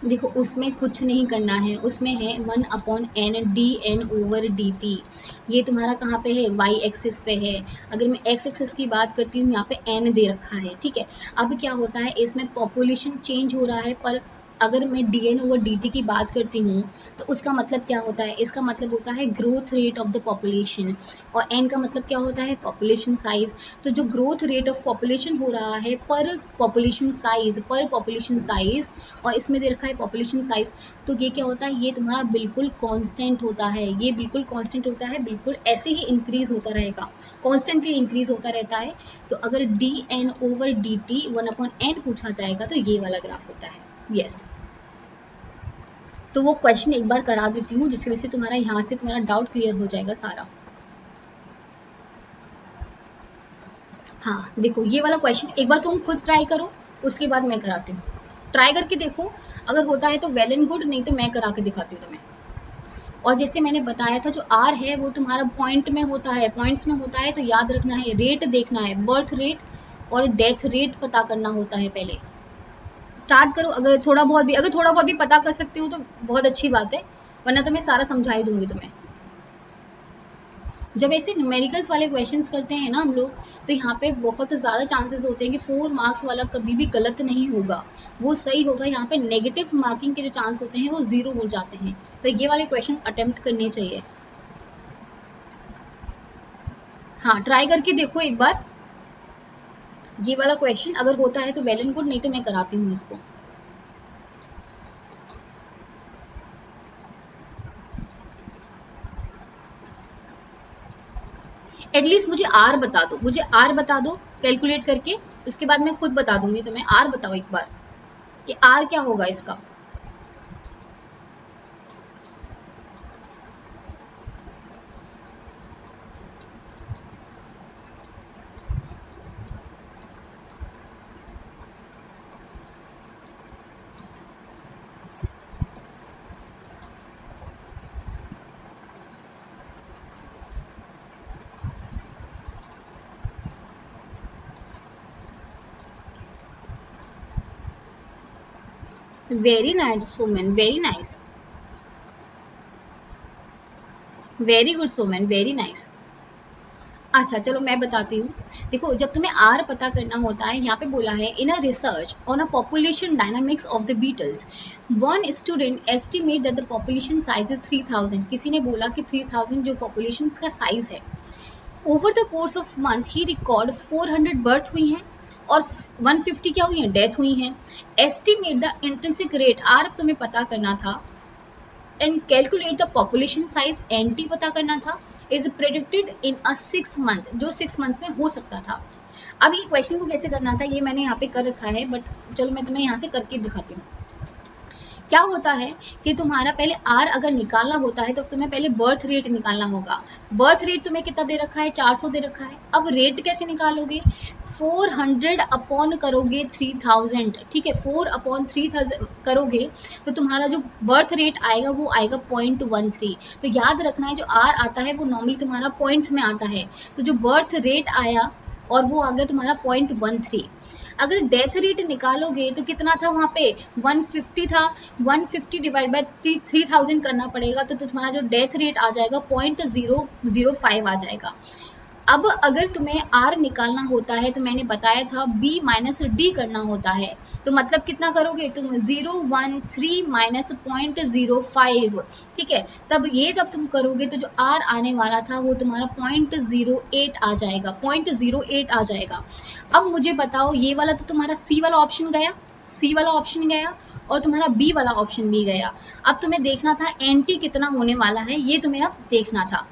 Speaker 1: देखो उसमें कुछ नहीं करना है, उसमें है 1/n dn/dt। ये तुम्हारा कहाँ पे है, y एक्सिस पे है। अगर मैं x एक्सिस की बात करती हूँ यहाँ पे n दे रखा है, ठीक है। अब क्या होता है इसमें पॉपुलेशन चेंज हो रहा है, पर अगर मैं dn/dt की बात करती हूँ तो उसका मतलब क्या होता है, इसका मतलब होता है growth rate of the population, और n का मतलब क्या होता है, पॉपुलेशन साइज। तो जो ग्रोथ रेट ऑफ पॉपुलेशन हो रहा है पर पॉपुलेशन साइज, और इसमें दे रखा है पॉपुलेशन साइज, तो ये क्या होता है, ये तुम्हारा बिल्कुल कांस्टेंट होता है, ये बिल्कुल कांस्टेंट होता है, बिल्कुल ऐसे ही इंक्रीज होता रहेगा, कांस्टेंटली इंक्रीज होता रहता है। तो अगर dn/dt 1/n पूछा जाएगा तो ये वाला ग्राफ होता है, यस। तो वो क्वेश्चन एक बार करा देती हूँ जिसकी वजह से तुम्हारा यहाँ से तुम्हारा डाउट क्लियर हो जाएगा सारा। हाँ देखो ये वाला क्वेश्चन एक बार तुम खुद ट्राई करो, उसके बाद मैं कराती हूँ। ट्राई करके देखो, अगर होता है तो वेल एंड गुड, नहीं तो मैं करा के दिखाती हूँ तुम्हें। और जैसे मैंने बताया था जो आर है वो तुम्हारा पॉइंट में होता है, पॉइंट्स में होता है, तो याद रखना है रेट देखना है, बर्थ रेट और डेथ रेट पता करना होता है पहले। स्टार्ट करो, अगर थोड़ा बहुत भी पता कर सकते हो तो बहुत अच्छी बात है, वरना तो मैं सारा समझा ही दूंगी तुम्हें। जब ऐसे न्यूमेरिकल्स वाले क्वेश्चंस करते हैं ना हम लोग, तो यहाँ पे बहुत ज़्यादा चांसेस होते हैं कि 4 मार्क्स वाला कभी भी गलत नहीं होगा, वो सही होगा। यहाँ पे नेगेटिव मार्किंग के जो चांस होते हैं वो 0 हो जाते हैं, तो ये वाले क्वेश्चंस अटेम्प्ट करने चाहिए। हाँ ट्राई करके देखो एक बार, ये वाला क्वेश्चन अगर होता है तो वेल एंड गुड, नहीं तो मैं कराती हूँ इसको। एटलीस्ट मुझे आर बता दो, कैलकुलेट करके, उसके बाद मैं खुद बता दूंगी तुम्हें। आर बताओ एक बार कि आर क्या होगा इसका। Very nice Soman, very nice, very good Soman, very nice. अच्छा चलो मैं बताती हूँ। देखो जब तुम्हें आर पता करना होता है, यहाँ पे बोला है in a research on a population dynamics of the beetles one student estimate that the population size is 3000। किसी ने बोला कि 3000 जो पॉपुलेशन का साइज है, over the course of month he record 400 birth हुई हैं और 150 क्या हुई हैं, डेथ हुई हैं। Estimate the intrinsic rate, R तुम्हें पता करना था, and calculate the population size, N T पता करना था, is predicted in a 6 month, जो 6 मंथ्स में हो सकता था। अब ये क्वेश्चन को कैसे करना था ये मैंने यहाँ पे कर रखा है, बट चलो मैं तुम्हें यहाँ से करके दिखाती हूँ। क्या होता है कि तुम्हारा पहले आर अगर निकालना होता है तो तुम्हें पहले बर्थ रेट निकालना होगा। बर्थ रेट तुम्हें कितना दे रखा है, 400 दे रखा है। अब रेट कैसे निकालोगे, 400 अपॉन करोगे 3000, ठीक है, 4 अपॉन 3000 करोगे तो तुम्हारा जो बर्थ रेट आएगा वो आएगा 0.13। तो याद रखना है जो आर आता है वो नॉर्मली तुम्हारा पॉइंट्स में आता है, तो जो बर्थ रेट आया और वो आ गया तुम्हारा 0.13। अगर डेथ रेट निकालोगे तो कितना था वहाँ पे, 150 था, 150 डिवाइड बाय 3000 करना पड़ेगा, तो तुम्हारा जो डेथ रेट आ जाएगा 0.005 आ जाएगा। अब अगर तुम्हें आर निकालना होता है तो मैंने बताया था बी माइनस डी करना होता है, तो मतलब कितना करोगे तुम, 013 माइनस 0.05, ठीक है। तब ये जब तुम करोगे तो जो आर आने वाला था वो तुम्हारा 0.08 आ जाएगा, 0.08 आ जाएगा। अब मुझे बताओ, ये वाला तो तुम्हारा सी वाला ऑप्शन गया, सी वाला ऑप्शन गया और तुम्हारा बी वाला ऑप्शन भी गया। अब तुम्हें देखना था एंटी कितना होने वाला है, ये तुम्हें अब देखना था।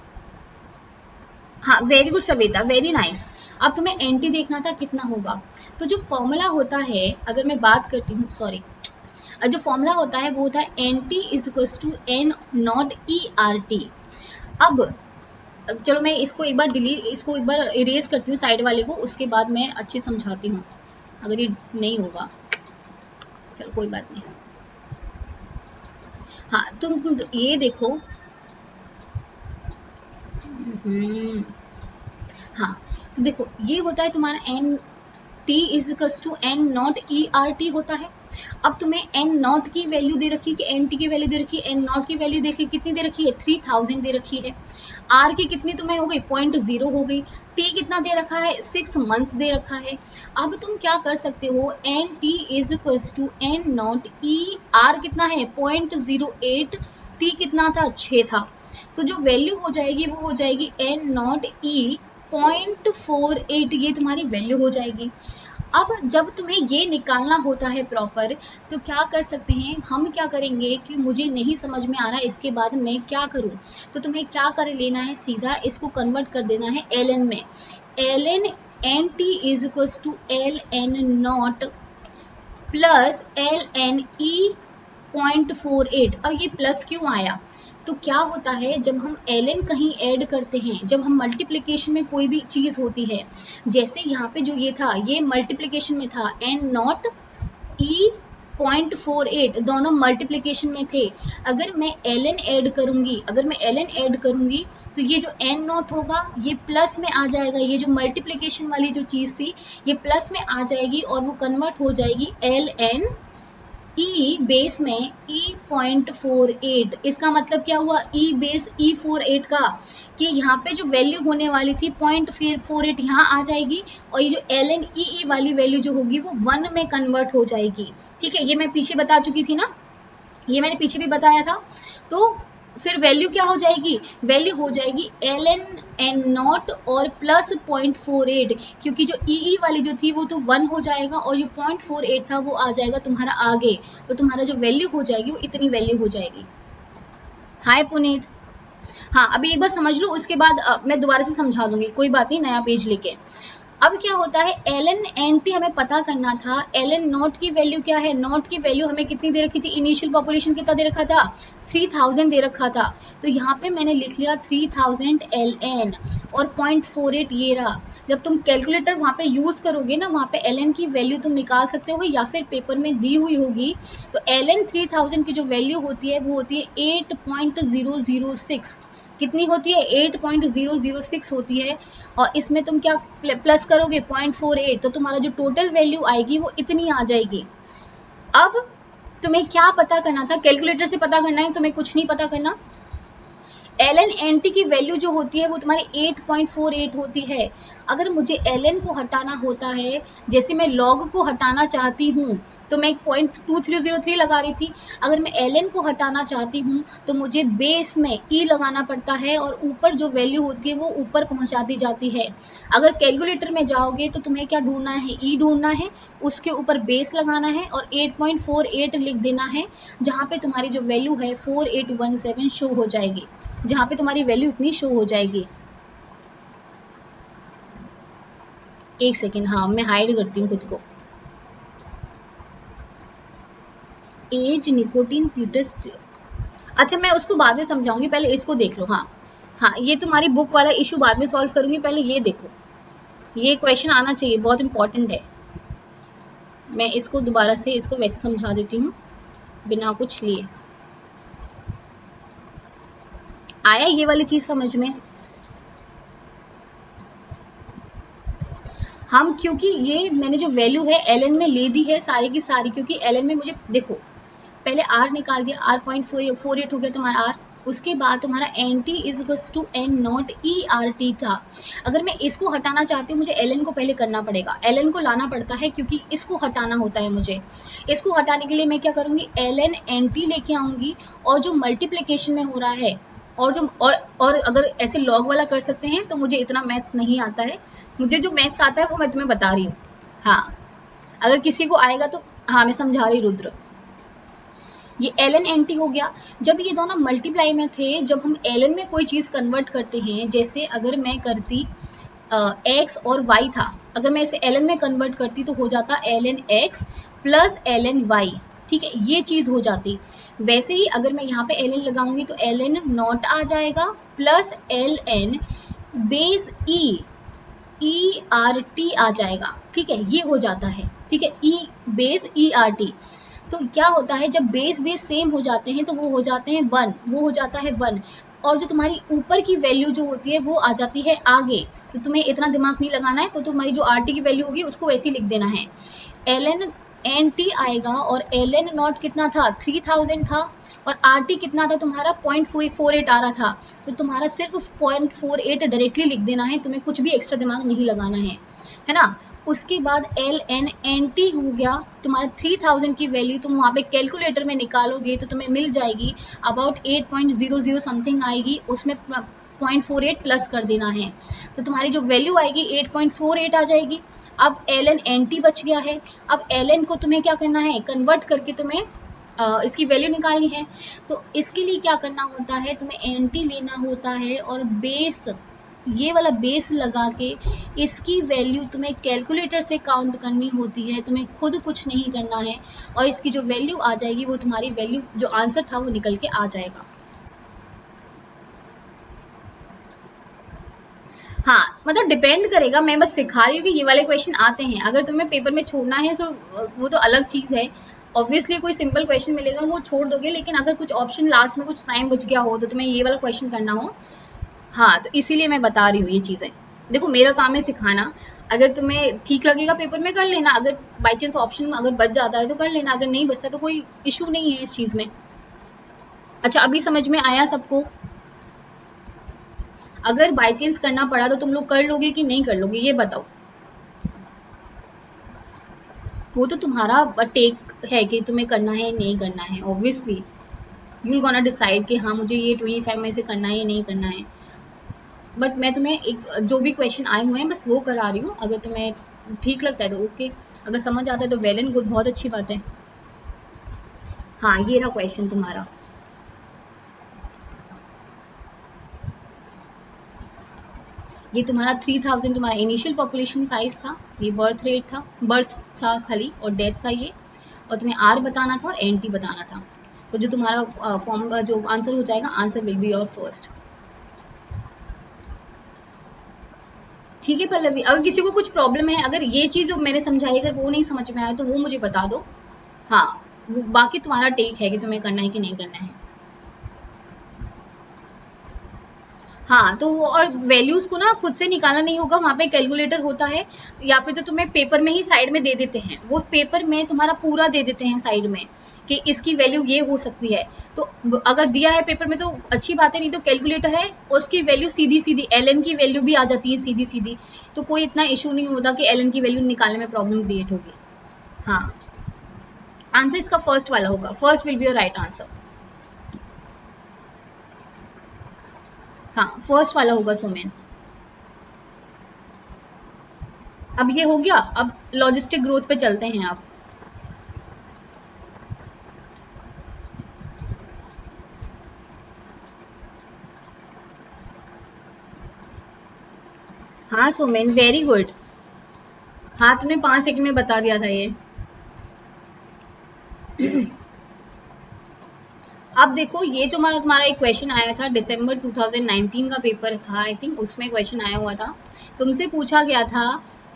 Speaker 1: हाँ, very good Savita, very nice. अब तुम्हें एंटी देखना था कितना होगा। तो जो फॉर्मूला होता है, अगर मैं बात करती हूँ, सॉरी, जो फॉर्मूला होता है वो होता है N T is equal to N not E R T. अब चलो मैं इसको एक बार इसको एक बार इरेज करती हूँ साइड वाले को, उसके बाद मैं अच्छी समझाती हूँ। अगर ये नहीं होगा, चलो कोई बात नहीं। हाँ, तुम ये देखो, हाँ, तो देखो ये होता है तुम्हारा N T is equals to N not E R T होता है। अब तुम्हें एन नॉट की वैल्यू दे रखी है कि एन टी की वैल्यू दे रखी है, एन नॉट की वैल्यू देखिए कितनी दे रखी है, 3000 दे रखी है। आर की कितनी तुम्हें हो गई, 0.0 हो गई। टी कितना दे रखा है, 6 मंथ्स दे रखा है। अब तुम क्या कर सकते हो, N T is equals to N not E, R कितना है 0.08, टी कितना था 6 था, तो जो वैल्यू हो जाएगी वो हो जाएगी एन नॉट ई 0.48, ये तुम्हारी वैल्यू हो जाएगी। अब जब तुम्हें ये निकालना होता है प्रॉपर, तो क्या कर सकते हैं हम, क्या करेंगे कि मुझे नहीं समझ में आ रहा है इसके बाद मैं क्या करूं, तो तुम्हें क्या कर लेना है, सीधा इसको कन्वर्ट कर देना है एल एन में। L N N T is equal to L N not plus L N E 0.48। अब ये प्लस क्यों आया, तो क्या होता है जब हम ln कहीं ऐड करते हैं, जब हम मल्टीप्लिकेशन में कोई भी चीज होती है, जैसे यहाँ पे जो ये था ये मल्टीप्लिकेशन में था, n नॉट e 0.48 दोनों मल्टीप्लिकेशन में थे। अगर मैं ln ऐड करूंगी, अगर मैं ln ऐड करूंगी तो ये जो n नॉट होगा ये प्लस में आ जाएगा, ये जो मल्टीप्लिकेशन वाली जो चीज थी ये प्लस में आ जाएगी और वो कन्वर्ट हो जाएगी ln ई बेस में E.48। इसका मतलब क्या हुआ, ई बेस E48 का, कि यहाँ पे जो वैल्यू होने वाली थी 0.48 यहाँ आ जाएगी और ये जो ln ई वाली वैल्यू जो होगी वो 1 में कन्वर्ट हो जाएगी। ठीक है, ये मैं पीछे बता चुकी थी ना, ये मैंने पीछे भी बताया था। तो फिर वैल्यू क्या हो जाएगी, वैल्यू हो जाएगी ln n नॉट और प्लस 0.48, क्योंकि जो ई वाली जो थी वो तो 1 हो जाएगा और जो 0.48 था वो आ जाएगा तुम्हारा आगे, तो तुम्हारा जो वैल्यू हो जाएगी वो इतनी वैल्यू हो जाएगी। हाय पुनीत, हाँ अभी एक बार समझ लो, उसके बाद मैं दोबारा से समझा दूंगी, कोई बात नहीं, नया पेज लेके। अब क्या होता है, ln nt हमें पता करना था, ln नॉट की वैल्यू क्या है, नॉट की वैल्यू हमें कितनी दे रखी थी, इनिशियल पॉपुलेशन कितना दे रखा था, 3000 दे रखा था, तो यहाँ पे मैंने लिख लिया 3000 ln और 0.48 ये रहा। जब तुम कैलकुलेटर वहाँ पे यूज करोगे ना, वहाँ पे ln की वैल्यू तुम निकाल सकते हो या फिर पेपर में दी हुई होगी, तो ln 3000 की जो वैल्यू होती है वो होती है 8.006, कितनी होती है 8.006 होती है, और इसमें तुम क्या प्लस करोगे 0.48, तो तुम्हारा जो टोटल वैल्यू आएगी वो इतनी आ जाएगी। अब तुम्हें क्या पता करना था, कैलकुलेटर से पता करना है, तुम्हें कुछ नहीं पता करना। ln nt की वैल्यू जो होती है वो तुम्हारी 8.48 होती है। अगर मुझे ln को हटाना होता है, जैसे मैं log को हटाना चाहती हूँ तो मैं 0.2303 लगा रही थी, अगर मैं ln को हटाना चाहती हूँ तो मुझे बेस में e लगाना पड़ता है और ऊपर जो वैल्यू होती है वो ऊपर पहुंचा दी जाती है। अगर कैलकुलेटर में जाओगे तो तुम्हें क्या ढूंढना है, e ढूंढना है, उसके ऊपर बेस लगाना है और 8.48 लिख देना है, जहाँ पे तुम्हारी जो वैल्यू है 4817 शो हो जाएगी, जहाँ पे तुम्हारी वैल्यू इतनी शो हो जाएगी। एक सेकेंड, हाँ मैं हाइड करती हूँ खुद को। As nicotine fetus. अच्छा मैं उसको बाद में समझाऊंगी, पहले इसको देख लो। हाँ हाँ, ये तुम्हारी बुक वाला इशू बाद में सॉल्व करूंगी, पहले ये देखो, ये क्वेश्चन आना चाहिए, बहुत इंपॉर्टेंट है। मैं इसको दोबारा से इसको वैसे समझा देती हूँ बिना कुछ लिए। आया ये वाली चीज समझ में? हम क्योंकि ये मैंने जो वैल्यू है एल में ले दी है सारी की सारी, क्योंकि एल में मुझे देखो पहले आर निकाल दिया, आर 0.48 हो गया तुम्हारा आर, उसके बाद तुम्हारा N T is to N not E R T था। अगर मैं इसको हटाना चाहती हूँ मुझे एल को पहले करना पड़ेगा, एल को लाना पड़ता है क्योंकि इसको हटाना होता है मुझे। इसको हटाने के लिए मैं क्या करूंगी, एल एन टी लेके आऊंगी, और जो मल्टीप्लीकेशन में हो रहा है और जो और अगर ऐसे लॉग वाला कर सकते हैं तो मुझे इतना मैथ्स नहीं आता है, मुझे जो मैथ्स आता है वो मैं तुम्हें बता रही हूँ। हाँ अगर किसी को आएगा तो हाँ मैं समझा रही रुद्र। ये एल एन एन टी हो गया। जब ये दोनों मल्टीप्लाई में थे, जब हम एल एन में कोई चीज कन्वर्ट करते हैं, जैसे अगर मैं करती एक्स और वाई था, अगर मैं इसे एल एन में कन्वर्ट करती तो हो जाता L N X plus L N Y, ठीक है ये चीज हो जाती। वैसे ही अगर मैं यहाँ पे एल एन लगाऊंगी तो एल एन नॉट आ जाएगा plus L N base E R T आ जाएगा, ठीक है ये हो जाता है, ठीक है E base E R T. तो क्या होता है जब बेस बेस सेम हो जाते हैं तो वो हो जाते हैं वन, वो हो जाता है वन, और जो तुम्हारी ऊपर की वैल्यू जो होती है वो आ जाती है आगे। तो तुम्हें इतना दिमाग नहीं लगाना है, तो तुम्हारी जो आर टी की वैल्यू होगी उसको वैसे ही लिख देना है, एल एन एन टी आएगा, और एल एन नॉट कितना था 3000 था, और आर टी कितना था तुम्हारा 0.48 आ रहा था, तो तुम्हारा सिर्फ 0.48 डायरेक्टली लिख देना है, तुम्हें कुछ भी एक्स्ट्रा दिमाग नहीं लगाना है ना। उसके बाद एल एन एन टी हो गया तुम्हारा 3000 की वैल्यू, तुम वहाँ पे कैलकुलेटर में निकालोगे तो तुम्हें मिल जाएगी अबाउट 8.00 समथिंग आएगी, उसमें 0.48 प्लस कर देना है, तो तुम्हारी जो वैल्यू आएगी 8.48 आ जाएगी। अब एल एन एन टी बच गया है, अब एल एन को तुम्हें क्या करना है, कन्वर्ट करके तुम्हें इसकी वैल्यू निकालनी है। तो इसके लिए क्या करना होता है, तुम्हें एन टी लेना होता है और बेस, ये वाला बेस लगा के इसकी वैल्यू तुम्हें कैलकुलेटर से काउंट करनी होती है, तुम्हें खुद कुछ नहीं करना है, और इसकी जो वैल्यू आ जाएगी वो तुम्हारी वैल्यू जो आंसर था वो निकल के आ जाएगा। हाँ मतलब डिपेंड करेगा, मैं बस सिखा रही हूँ कि ये वाले क्वेश्चन आते हैं, अगर तुम्हें पेपर में छोड़ना है तो वो तो अलग चीज़ है। ऑब्वियसली कोई सिंपल क्वेश्चन मिलेगा वो छोड़ दोगे, लेकिन अगर कुछ ऑप्शन लास्ट में कुछ टाइम बच गया हो तो तुम्हें ये वाला क्वेश्चन करना हो, हाँ तो इसीलिए मैं बता रही हूँ ये चीज़ें। देखो मेरा काम है सिखाना, अगर तुम्हें ठीक लगेगा पेपर में कर लेना, अगर बाई चांस ऑप्शन अगर बच जाता है तो कर लेना, अगर नहीं बचता तो कोई इशू नहीं है इस चीज़ में। अच्छा अभी समझ में आया सबको? अगर बाई चांस करना पड़ा तो तुम लोग कर लोगे कि नहीं कर लोगे ये बताओ। वो तो तुम्हारा टेक है कि तुम्हें करना है नहीं करना है, obviously you will gonna decide कि हाँ मुझे ये 25 में से करना है या नहीं करना है। बट मैं तुम्हें एक जो भी क्वेश्चन आए हुए हैं बस वो करा रही हूँ, अगर तुम्हें ठीक लगता है तो ओके, अगर समझ आता है तो वेल एंड गुड, बहुत अच्छी बात है। हाँ ये रहा क्वेश्चन तुम्हारा, ये तुम्हारा 3000 तुम्हारा इनिशियल पॉपुलेशन साइज था, ये बर्थ रेट था, बर्थ था खाली और डेथ था ये, और तुम्हें आर बताना था और एन टी बताना था। तो जो तुम्हारा फॉर्म जो आंसर हो जाएगा, answer will be your first. ठीक है पल्लवी, अगर किसी को कुछ प्रॉब्लम है, अगर ये चीज जो मैंने समझाई अगर वो नहीं समझ में आया तो वो मुझे बता दो। हाँ बाकी तुम्हारा टेक है कि तुम्हें करना है कि नहीं करना है। हाँ तो वो और वैल्यूज को ना खुद से निकालना नहीं होगा, वहाँ पे कैलकुलेटर होता है, या फिर तो तुम्हें पेपर में ही साइड में दे देते हैं, वो पेपर में तुम्हारा पूरा दे देते हैं साइड में कि इसकी वैल्यू ये हो सकती है। तो अगर दिया है पेपर में तो अच्छी बात है, नहीं तो कैलकुलेटर है उसकी वैल्यू सीधी सीधी एल एन की वैल्यू भी आ जाती है सीधी सीधी, तो कोई इतना इशू नहीं होता कि एल एन की वैल्यू निकालने में प्रॉब्लम क्रिएट होगी। हाँ आंसर इसका फर्स्ट वाला होगा, first will be your right answer. हाँ फर्स्ट वाला होगा सोमेन। अब ये हो गया, अब लॉजिस्टिक ग्रोथ पे चलते हैं आप। हाँ सोमेन वेरी गुड, हाँ तुमने 5 सेकंड में बता दिया था ये। अब देखो ये जो तुम्हारा एक क्वेश्चन आया था दिसंबर 2019 का पेपर था, आई थिंक उसमें क्वेश्चन आया हुआ था, तुमसे पूछा गया था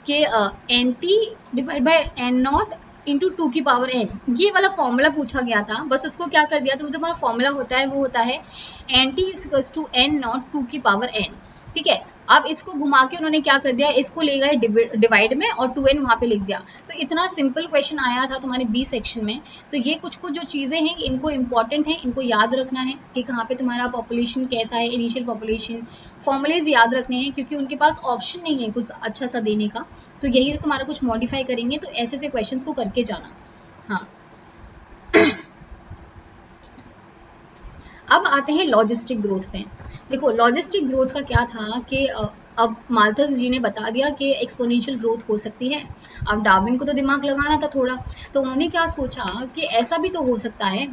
Speaker 1: कि N T divide by N not into 2 की पावर एन, ये वाला फॉर्मूला पूछा गया था। बस उसको क्या कर दिया, तो तुम्हारा फॉर्मूला होता है वो होता है N T is to N not 2 की पावर एन, ठीक है। अब इसको घुमा के उन्होंने क्या कर दिया, इसको ले गए डिवाइड में और 2n वहां पे लिख दिया। तो इतना सिंपल क्वेश्चन आया था तुम्हारे बी सेक्शन में। तो ये कुछ कुछ जो चीजें हैं इनको इंपॉर्टेंट है, इनको याद रखना है कि कहाँ पे तुम्हारा पॉपुलेशन कैसा है, इनिशियल पॉपुलेशन, फॉर्मुलेज याद रखने हैं, क्योंकि उनके पास ऑप्शन नहीं है कुछ अच्छा सा देने का। तो यही से तुम्हारा कुछ मॉडिफाई करेंगे, तो ऐसे से क्वेश्चन को करके जाना। हाँ अब आते हैं लॉजिस्टिक ग्रोथ पे। देखो लॉजिस्टिक ग्रोथ का क्या था कि अब माल्थस जी ने बता दिया कि एक्सपोनेंशियल ग्रोथ हो सकती है। अब डार्विन को तो दिमाग लगाना था थोड़ा, तो उन्होंने क्या सोचा कि ऐसा भी तो हो सकता है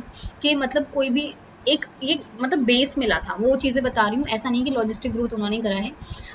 Speaker 1: कि मतलब कोई भी एक मतलब बेस मिला था, वो चीज़ें बता रही हूँ, ऐसा नहीं कि लॉजिस्टिक ग्रोथ उन्होंने करा है।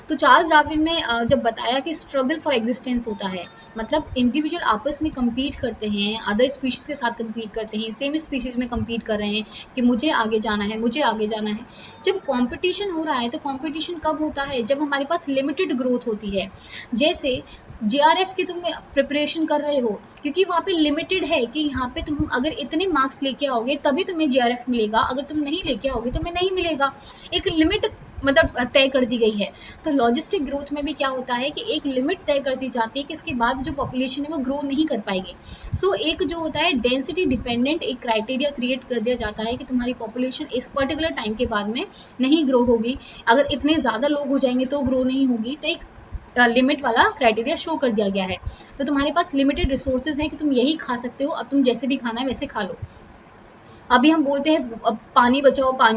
Speaker 1: तो चार्ल्स डार्विन ने जब बताया कि स्ट्रगल फॉर एग्जिस्टेंस होता है, मतलब इंडिविजुअल आपस में कम्पीट करते हैं, अदर स्पीशीज के साथ कम्पीट करते हैं, सेम स्पीशीज में कम्पीट कर रहे हैं कि मुझे आगे जाना है, मुझे आगे जाना है। जब कंपटीशन हो रहा है तो कंपटीशन कब होता है, जब हमारे पास लिमिटेड ग्रोथ होती है। जैसे जेआरएफ की तुम प्रिपरेशन कर रहे हो, क्योंकि वहाँ पे लिमिटेड है कि यहाँ पे तुम अगर इतने मार्क्स लेके आओगे तभी तुम्हें जेआरएफ मिलेगा, अगर तुम नहीं लेके आओगे तो तुम्हें नहीं मिलेगा। एक लिमिट मतलब तय कर दी गई है। तो लॉजिस्टिक ग्रोथ में भी क्या होता है कि एक लिमिट तय कर दी जाती है कि इसके बाद जो पॉपुलेशन है वो ग्रो नहीं कर पाएगी। सो एक जो होता है डेंसिटी डिपेंडेंट एक क्राइटेरिया क्रिएट कर दिया जाता है कि तुम्हारी पॉपुलेशन इस पर्टिकुलर टाइम के बाद में नहीं ग्रो होगी, अगर इतने ज़्यादा लोग हो जाएंगे तो ग्रो नहीं होगी। तो एक लिमिट वाला क्राइटेरिया शो कर दिया गया है। तो तुम्हारे पास लिमिटेड रिसोर्सेज हैं कि तुम यही खा सकते हो, अब तुम जैसे भी खाना है वैसे खा लो। अभी हम बोलते हैं अब पानी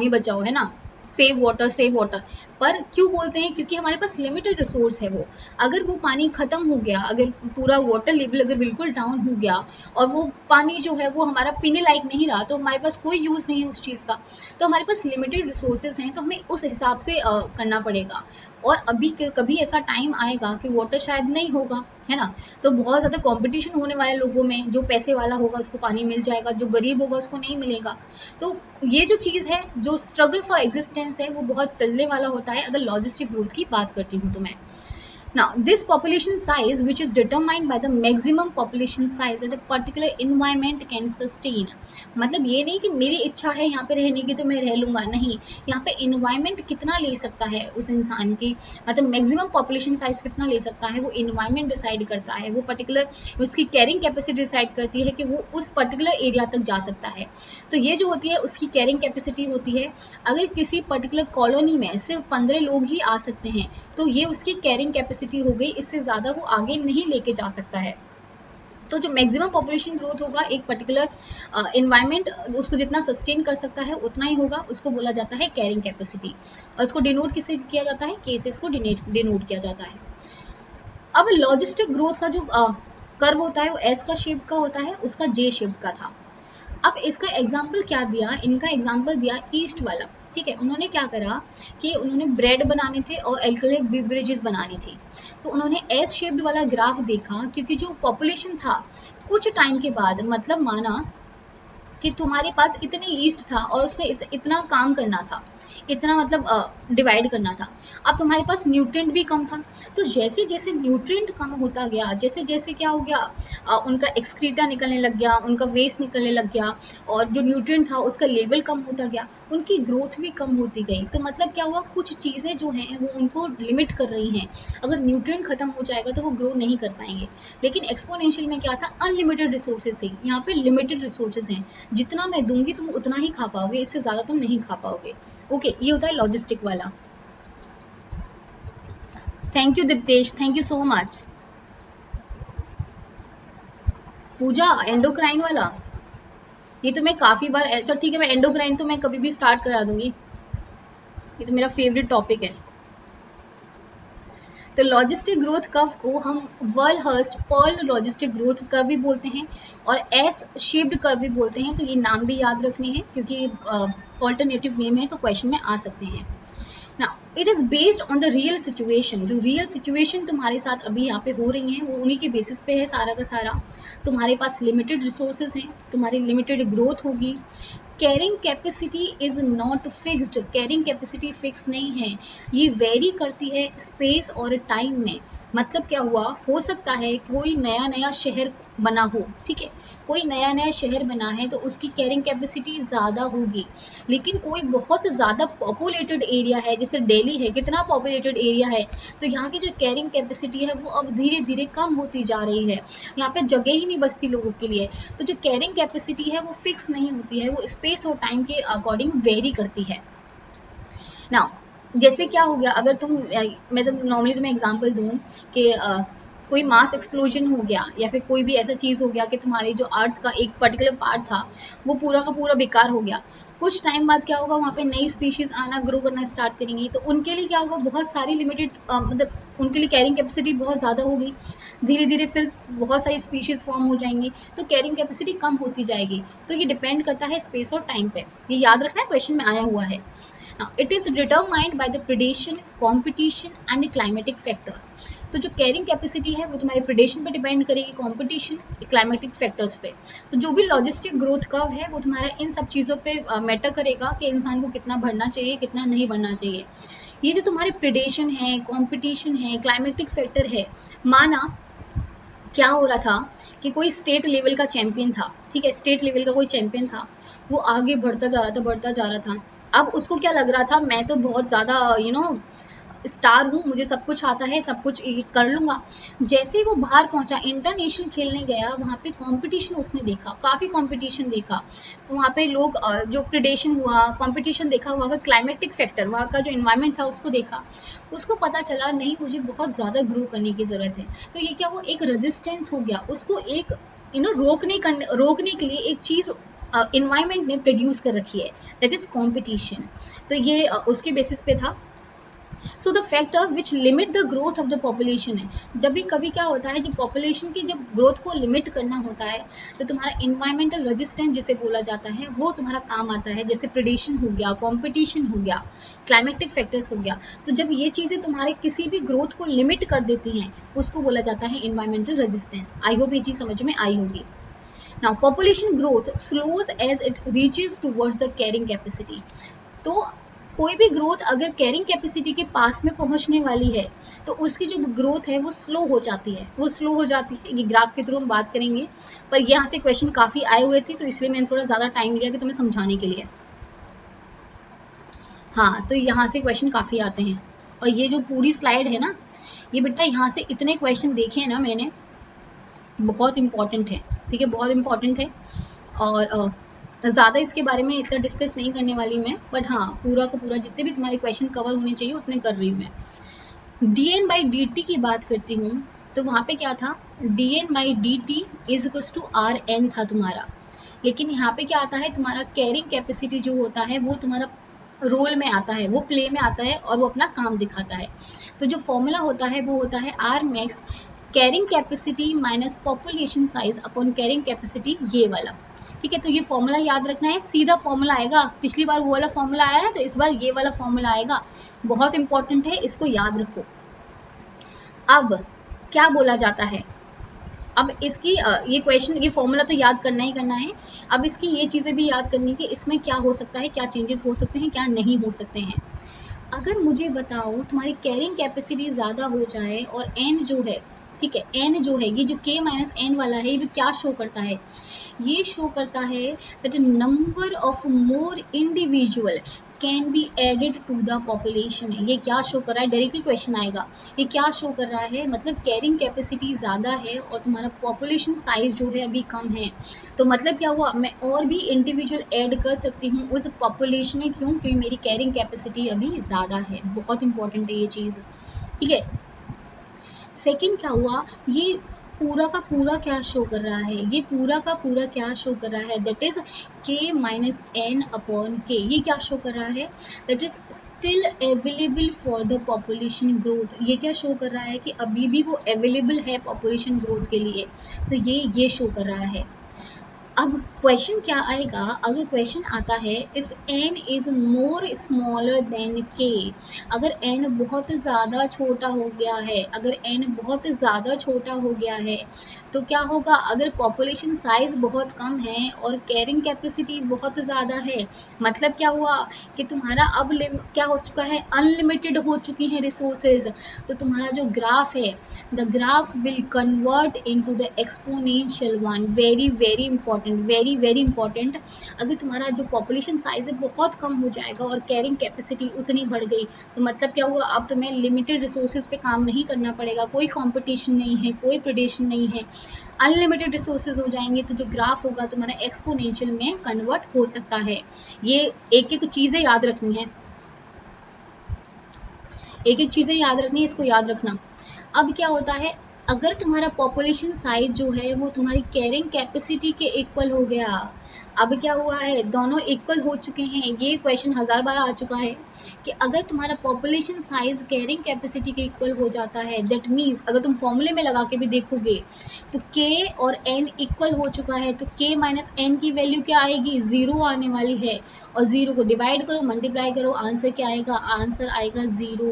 Speaker 1: बचाओ, है ना, सेव वाटर, पर क्यों बोलते हैं, क्योंकि हमारे पास लिमिटेड रिसोर्स है वो। अगर वो पानी खत्म हो गया, अगर पूरा वाटर लेवल अगर बिल्कुल डाउन हो गया और वो पानी जो है वो हमारा पीने लायक नहीं रहा, तो हमारे पास कोई यूज़ नहीं है उस चीज़ का। तो हमारे पास लिमिटेड रिसोर्सेज हैं, तो हमें उस हिसाब से करना पड़ेगा। और अभी कभी ऐसा टाइम आएगा कि वाटर शायद नहीं होगा, है ना, तो बहुत ज़्यादा कंपटीशन होने वाले लोगों में, जो पैसे वाला होगा उसको पानी मिल जाएगा, जो गरीब होगा उसको नहीं मिलेगा। तो ये जो चीज़ है, जो स्ट्रगल फॉर एग्जिस्टेंस है, वो बहुत चलने वाला होता है अगर लॉजिस्टिक ग्रोथ की बात करती हूँ तो मैं। Now, this population size, which is determined by the maximum population size that a particular environment can sustain, मतलब ये नहीं कि मेरी इच्छा है यहाँ पे रहने की तो मैं रह लूँगा, नहीं, यहाँ पे environment कितना ले सकता है उस इंसान की, मतलब maximum population size कितना ले सकता है वो environment decide करता है, वो particular उसकी कैरिंग कैपेसिटी डिसाइड करती है कि वो उस पर्टिकुलर एरिया तक जा सकता है। तो ये जो होती है उसकी कैरिंग कैपेसिटी होती है। अगर किसी पर्टिकुलर कॉलोनी में सिर्फ 15 लोग ही आ सकते हैं, तो ये उसकी कैरिंग कैपेसिटी हो गई, इससे ज़्यादा वो आगे नहीं लेके जा सकता है। तो जो मैक्सिमम पॉपुलेशन ग्रोथ होगा एक पर्टिकुलर इन्वायरमेंट उसको जितना सस्टेन कर सकता है उतना ही होगा, उसको बोला जाता है कैरिंग कैपेसिटी। और इसको डिनोट किससे किया जाता है, केसेस को डिनोट किया जाता है। अब लॉजिस्टिक ग्रोथ का जो कर्व होता है वो एस का शेप का होता है, उसका जे शेप का था। अब इसका एग्जाम्पल क्या दिया, इनका एग्जाम्पल दिया ईस्ट वाला, ठीक है। उन्होंने क्या करा कि उन्होंने ब्रेड बनाने थे और एल्कोहलिक बेवरेजेस बनानी थी। तो उन्होंने एस शेप्ड वाला ग्राफ देखा, क्योंकि जो पॉपुलेशन था कुछ टाइम के बाद, मतलब माना कि तुम्हारे पास इतनी ईस्ट था और उसने इतना काम करना था, इतना मतलब डिवाइड करना था। अब तुम्हारे पास न्यूट्रिएंट भी कम था, तो जैसे जैसे न्यूट्रिएंट कम होता गया, जैसे जैसे क्या हो गया, उनका एक्सक्रीटा निकलने लग गया, उनका वेस्ट निकलने लग गया, और जो न्यूट्रिएंट था उसका लेवल कम होता गया, उनकी ग्रोथ भी कम होती गई। तो मतलब क्या हुआ, कुछ चीज़ें जो हैं वो उनको लिमिट कर रही हैं। अगर न्यूट्रिएंट खत्म हो जाएगा तो वो ग्रो नहीं कर पाएंगे। लेकिन एक्सपोनेंशियल में क्या था, अनलिमिटेड रिसोर्सेज थे, यहाँ पे लिमिटेड रिसोर्सेज हैं, जितना मैं दूंगी तुम उतना ही खा पाओगे, इससे ज़्यादा तुम नहीं खा पाओगे। ओके, ये होता है लॉजिस्टिक वाला। Thank you Diptesh, thank you so much. Pooja endocrine वाला, ये तो मैं काफ़ी बार, अच्छा ठीक है, मैं एंडोक्राइन तो मैं कभी भी स्टार्ट करा दूंगी, ये तो मेरा फेवरेट टॉपिक है। तो लॉजिस्टिक ग्रोथ कर्व को हम वर्लहर्स्ट पर्ल लॉजिस्टिक ग्रोथ कर्व भी बोलते हैं और एस शेप्ड कर्व भी बोलते हैं। तो ये नाम भी याद रखने हैं, क्योंकि ऑल्टरनेटिव नेम है तो क्वेश्चन में आ सकते हैं। ना it is based on the real situation, जो रियल सिचुएशन तुम्हारे साथ अभी यहाँ पे हो रही हैं वो उन्हीं के बेसिस पे है सारा का सारा। तुम्हारे पास लिमिटेड रिसोर्सेज हैं, तुम्हारी लिमिटेड ग्रोथ होगी। Carrying capacity is not fixed, carrying capacity fix नहीं है, ये वेरी करती है स्पेस और टाइम में। मतलब क्या हुआ, हो सकता है कोई नया नया शहर बना हो, ठीक है, कोई नया नया शहर बना है तो उसकी कैरिंग कैपेसिटी ज़्यादा होगी। लेकिन कोई बहुत ज़्यादा पॉपुलेटेड एरिया है, जैसे दिल्ली है, कितना पॉपुलेटेड एरिया है, तो यहाँ की जो कैरिंग कैपेसिटी है वो अब धीरे धीरे कम होती जा रही है, यहाँ पे जगह ही नहीं बचती लोगों के लिए। तो जो कैरिंग कैपेसिटी है वो फिक्स नहीं होती है, वो स्पेस और टाइम के अकॉर्डिंग वेरी करती है। नाउ जैसे क्या हो गया, अगर तुम मैं तो नॉर्मली तुम्हें एग्जांपल दूं कि कोई मास एक्सप्लोजन हो गया या फिर कोई भी ऐसा चीज़ हो गया कि तुम्हारी जो अर्थ का एक पर्टिकुलर पार्ट था वो पूरा का पूरा बेकार हो गया, कुछ टाइम बाद क्या होगा, वहाँ पे नई स्पीशीज आना ग्रो करना स्टार्ट करेंगी, तो उनके लिए क्या होगा, बहुत सारी लिमिटेड मतलब उनके लिए कैरिंग कैपेसिटी बहुत ज़्यादा होगी, धीरे धीरे फिर बहुत सारी स्पीशीज फॉर्म हो जाएंगी, तो कैरिंग कैपेसिटी कम होती जाएगी। तो ये डिपेंड करता है स्पेस और टाइम पे, ये याद रखना है, क्वेश्चन में आया हुआ है। Now, it is determined by the predation, competition and the climatic factor. तो जो कैरिंग कैपेसिटी है वो तुम्हारे प्रेडेशन पे डिपेंड करेगी, कंपटीशन, क्लाइमेटिक फैक्टर्स पे। तो जो भी लॉजिस्टिक ग्रोथ कर्व है वो तुम्हारा इन सब चीज़ों पे मैटर करेगा कि इंसान को कितना बढ़ना चाहिए, कितना नहीं बढ़ना चाहिए। ये जो तुम्हारे प्रेडेशन है, कंपटीशन है, क्लाइमेटिक फैक्टर है, माना क्या हो रहा था कि कोई स्टेट लेवल का चैंपियन था, ठीक है, स्टेट लेवल का कोई चैंपियन था, वो आगे बढ़ता जा रहा था, बढ़ता जा रहा था। अब उसको क्या लग रहा था, मैं तो बहुत ज़्यादा स्टार हूँ, मुझे सब कुछ आता है, सब कुछ कर लूँगा। जैसे ही वो बाहर पहुँचा, इंटरनेशनल खेलने गया, वहाँ पे कंपटीशन उसने देखा, काफ़ी कंपटीशन देखा, वहाँ पे लोग जो प्रेडेशन हुआ, कंपटीशन देखा, वहाँ का क्लाइमेटिक फैक्टर, वहाँ का जो इन्वायरमेंट था उसको देखा, उसको पता चला नहीं मुझे बहुत ज़्यादा ग्रो करने की ज़रूरत है। तो ये क्या, वो एक रेजिस्टेंस हो गया, उसको एक रोकने के लिए एक चीज़ इन्वायरमेंट ने प्रोड्यूस कर रखी है, दैट इज कंपटीशन। तो ये उसके बेसिस पे था। So the factor which limit the growth of the population है, जब भी कभी क्या होता है, जब पॉपुलेशन की जब ग्रोथ को लिमिट करना होता है तो तुम्हारा इन्वायरमेंटल रेजिस्टेंस जिसे बोला जाता है वो तुम्हारा काम आता है, जैसे प्रेडेशन हो गया, कंपटीशन हो गया, क्लाइमेटिक फैक्टर्स हो गया। तो जब ये चीज़ें तुम्हारे किसी भी ग्रोथ को लिमिट कर देती हैं उसको बोला जाता है इन्वायरमेंटल रेजिस्टेंस। आई होप ये चीज़ समझ में आई होगी। Now, population growth slows as it reaches towards the carrying capacity. तो कोई भी ग्रोथ अगर कैरिंग कैपेसिटी के पास में पहुंचने वाली है तो उसकी जो ग्रोथ है वो स्लो हो जाती है, वो स्लो हो जाती है। ये ग्राफ के थ्रू हम बात करेंगे, पर यहाँ से क्वेश्चन काफ़ी आए हुए थे तो इसलिए मैंने थोड़ा ज़्यादा टाइम लिया कि तुम्हें समझाने के लिए। हाँ, तो यहाँ से क्वेश्चन काफ़ी आते हैं, और ये जो पूरी स्लाइड है ना, ये बेटा यहाँ से इतने क्वेश्चन देखे हैं ना मैंने, बहुत इंपॉर्टेंट है, ठीक है, बहुत इंपॉर्टेंट है। और ज़्यादा इसके बारे में इतना डिस्कस नहीं करने वाली मैं, बट हाँ पूरा का पूरा जितने भी तुम्हारे क्वेश्चन कवर होने चाहिए उतने कर रही हूँ मैं। dn/dt की बात करती हूँ तो वहाँ पे क्या था, dn/dt is equals to rn था तुम्हारा, लेकिन यहाँ पे क्या आता है, तुम्हारा कैरिंग कैपेसिटी जो होता है वो तुम्हारा रोल में आता है, वो प्ले में आता है और वो अपना काम दिखाता है। तो जो फॉर्मूला होता है वो होता है R max carrying capacity minus population size upon carrying capacity, ये वाला, ठीक है। तो ये फॉर्मूला याद रखना है, सीधा फॉर्मूला आएगा, पिछली बार वो वाला फॉर्मूला आया है तो इस बार ये वाला फॉर्मूला आएगा, बहुत इंपॉर्टेंट है, इसको याद रखो। अब क्या बोला जाता है, अब इसकी ये क्वेश्चन, ये फॉर्मूला तो याद करना ही करना है, अब इसकी ये चीज़ें भी याद करनी कि इसमें क्या हो सकता है, क्या चेंजेस हो सकते हैं, क्या नहीं हो सकते हैं। अगर मुझे बताओ तुम्हारी कैरिंग कैपेसिटी ज़्यादा हो जाए और एन जो है, ठीक है, एन जो है, ये जो k माइनस एन वाला है, ये क्या शो करता है, ये शो करता है that number of more individual can be added to the population. ये क्या शो कर रहा है, डायरेक्टली क्वेश्चन आएगा, ये क्या शो कर रहा है, मतलब कैरिंग कैपेसिटी ज़्यादा है और तुम्हारा पॉपुलेशन साइज जो है अभी कम है, तो मतलब क्या हुआ, मैं और भी इंडिविजुअल ऐड कर सकती हूँ उस पॉपुलेशन में, क्यों, क्योंकि मेरी कैरिंग कैपेसिटी अभी ज़्यादा है। बहुत इंपॉर्टेंट है ये चीज़, ठीक है। सेकंड क्या हुआ, ये पूरा का पूरा क्या शो कर रहा है, ये पूरा का पूरा क्या शो कर रहा है, that is k minus N upon K, ये क्या शो कर रहा है, that is still available for the population growth. ये क्या शो कर रहा है कि अभी भी वो अवेलेबल है पॉपुलेशन ग्रोथ के लिए, तो ये शो कर रहा है। अब क्वेश्चन क्या आएगा, अगर क्वेश्चन आता है if n is more smaller than k, अगर n बहुत ज़्यादा छोटा हो गया है, अगर n बहुत ज़्यादा छोटा हो गया है तो क्या होगा, अगर पॉपुलेशन साइज बहुत कम है और कैरिंग कैपेसिटी बहुत ज़्यादा है, मतलब क्या हुआ कि तुम्हारा अब क्या हो चुका है, अनलिमिटेड हो चुकी हैं रिसोर्सेज, तो तुम्हारा जो ग्राफ है the graph will convert into the exponential one. Very very important, very very important. अगर तुम्हारा जो पॉपुलेशन साइज है बहुत कम हो जाएगा और कैरिंग कैपेसिटी उतनी बढ़ गई तो मतलब क्या हुआ, अब तुम्हें लिमिटेड रिसोर्सेज पे काम नहीं करना पड़ेगा, कोई कंपटीशन नहीं है, कोई प्रेडेशन नहीं है, अनलिमिटेड रिसोर्सेज हो जाएंगे, तो जो ग्राफ होगा तुम्हारा एक्सपोनेंशियल में कन्वर्ट हो सकता है। ये एक एक चीज़ें याद रखनी है, एक एक चीज़ें याद रखनी है, इसको याद रखना। अब क्या होता है, अगर तुम्हारा पॉपुलेशन साइज जो है वो तुम्हारी कैरिंग कैपेसिटी के इक्वल हो गया, अब क्या हुआ है, दोनों इक्वल हो चुके हैं, ये क्वेश्चन 1000 बार आ चुका है कि अगर तुम्हारा पॉपुलेशन साइज कैरिंग कैपेसिटी के इक्वल हो जाता है, दैट मीन्स अगर तुम फॉर्मूले में लगा के भी देखोगे तो k और n इक्वल हो चुका है, तो k माइनस एन की वैल्यू क्या आएगी, 0 आने वाली है, और 0 को डिवाइड करो, मल्टीप्लाई करो, आंसर क्या आएगा, आंसर आएगा 0।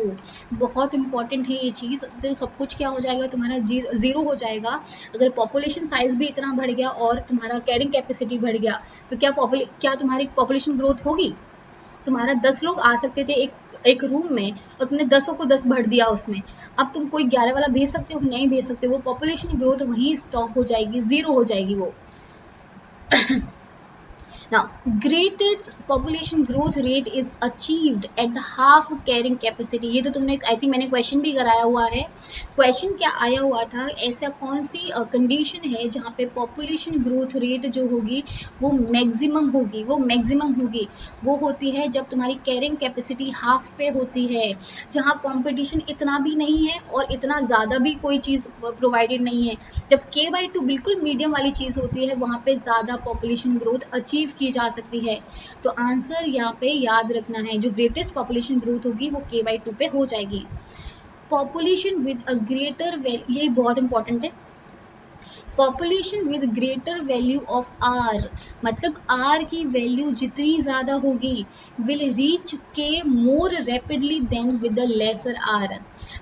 Speaker 1: बहुत इंपॉर्टेंट है ये चीज़, तो सब कुछ क्या हो जाएगा तुम्हारा 0 हो जाएगा। अगर पॉपुलेशन साइज भी इतना बढ़ गया और तुम्हारा कैरिंग कैपेसिटी बढ़ गया तो क्या तुम्हारी पॉपुलेशन ग्रोथ होगी, तुम्हारा 10 लोग आ सकते थे एक रूम में और तुमने 10 को 10 भर दिया उसमें, अब तुम कोई 11 वाला भेज सकते हो, नहीं भेज सकते, वो पॉपुलेशन ग्रोथ वहीं स्टॉप हो जाएगी, 0 हो जाएगी वो। Now, greatest population growth rate is achieved at the half carrying capacity। ये तो तुमने आई थिंक मैंने क्वेश्चन भी कराया हुआ है। क्वेश्चन क्या आया हुआ था, ऐसा कौन सी कंडीशन है जहाँ पे पॉपुलेशन ग्रोथ रेट जो होगी वो मैक्सिमम होगी, वो मैक्सिमम होगी, वो होती है जब तुम्हारी कैरिंग कैपेसिटी हाफ पे होती है, जहाँ कंपटीशन इतना भी नहीं है और इतना ज़्यादा भी कोई चीज़ प्रोवाइडेड नहीं है, जब k/2 बिल्कुल मीडियम वाली चीज़ होती है वहाँ पे ज़्यादा पॉपुलेशन ग्रोथ अचीव की जा सकती है। तो आंसर यहाँ पे याद रखना है, जो ग्रेटेस्ट पॉपुलेशन ग्रोथ होगी वो k/2 पे हो जाएगी। Population with a greater value, ये बहुत इंपॉर्टेंट है, population with greater value of R, मतलब आर की वैल्यू जितनी ज़्यादा होगी will reach K more rapidly than with the lesser R.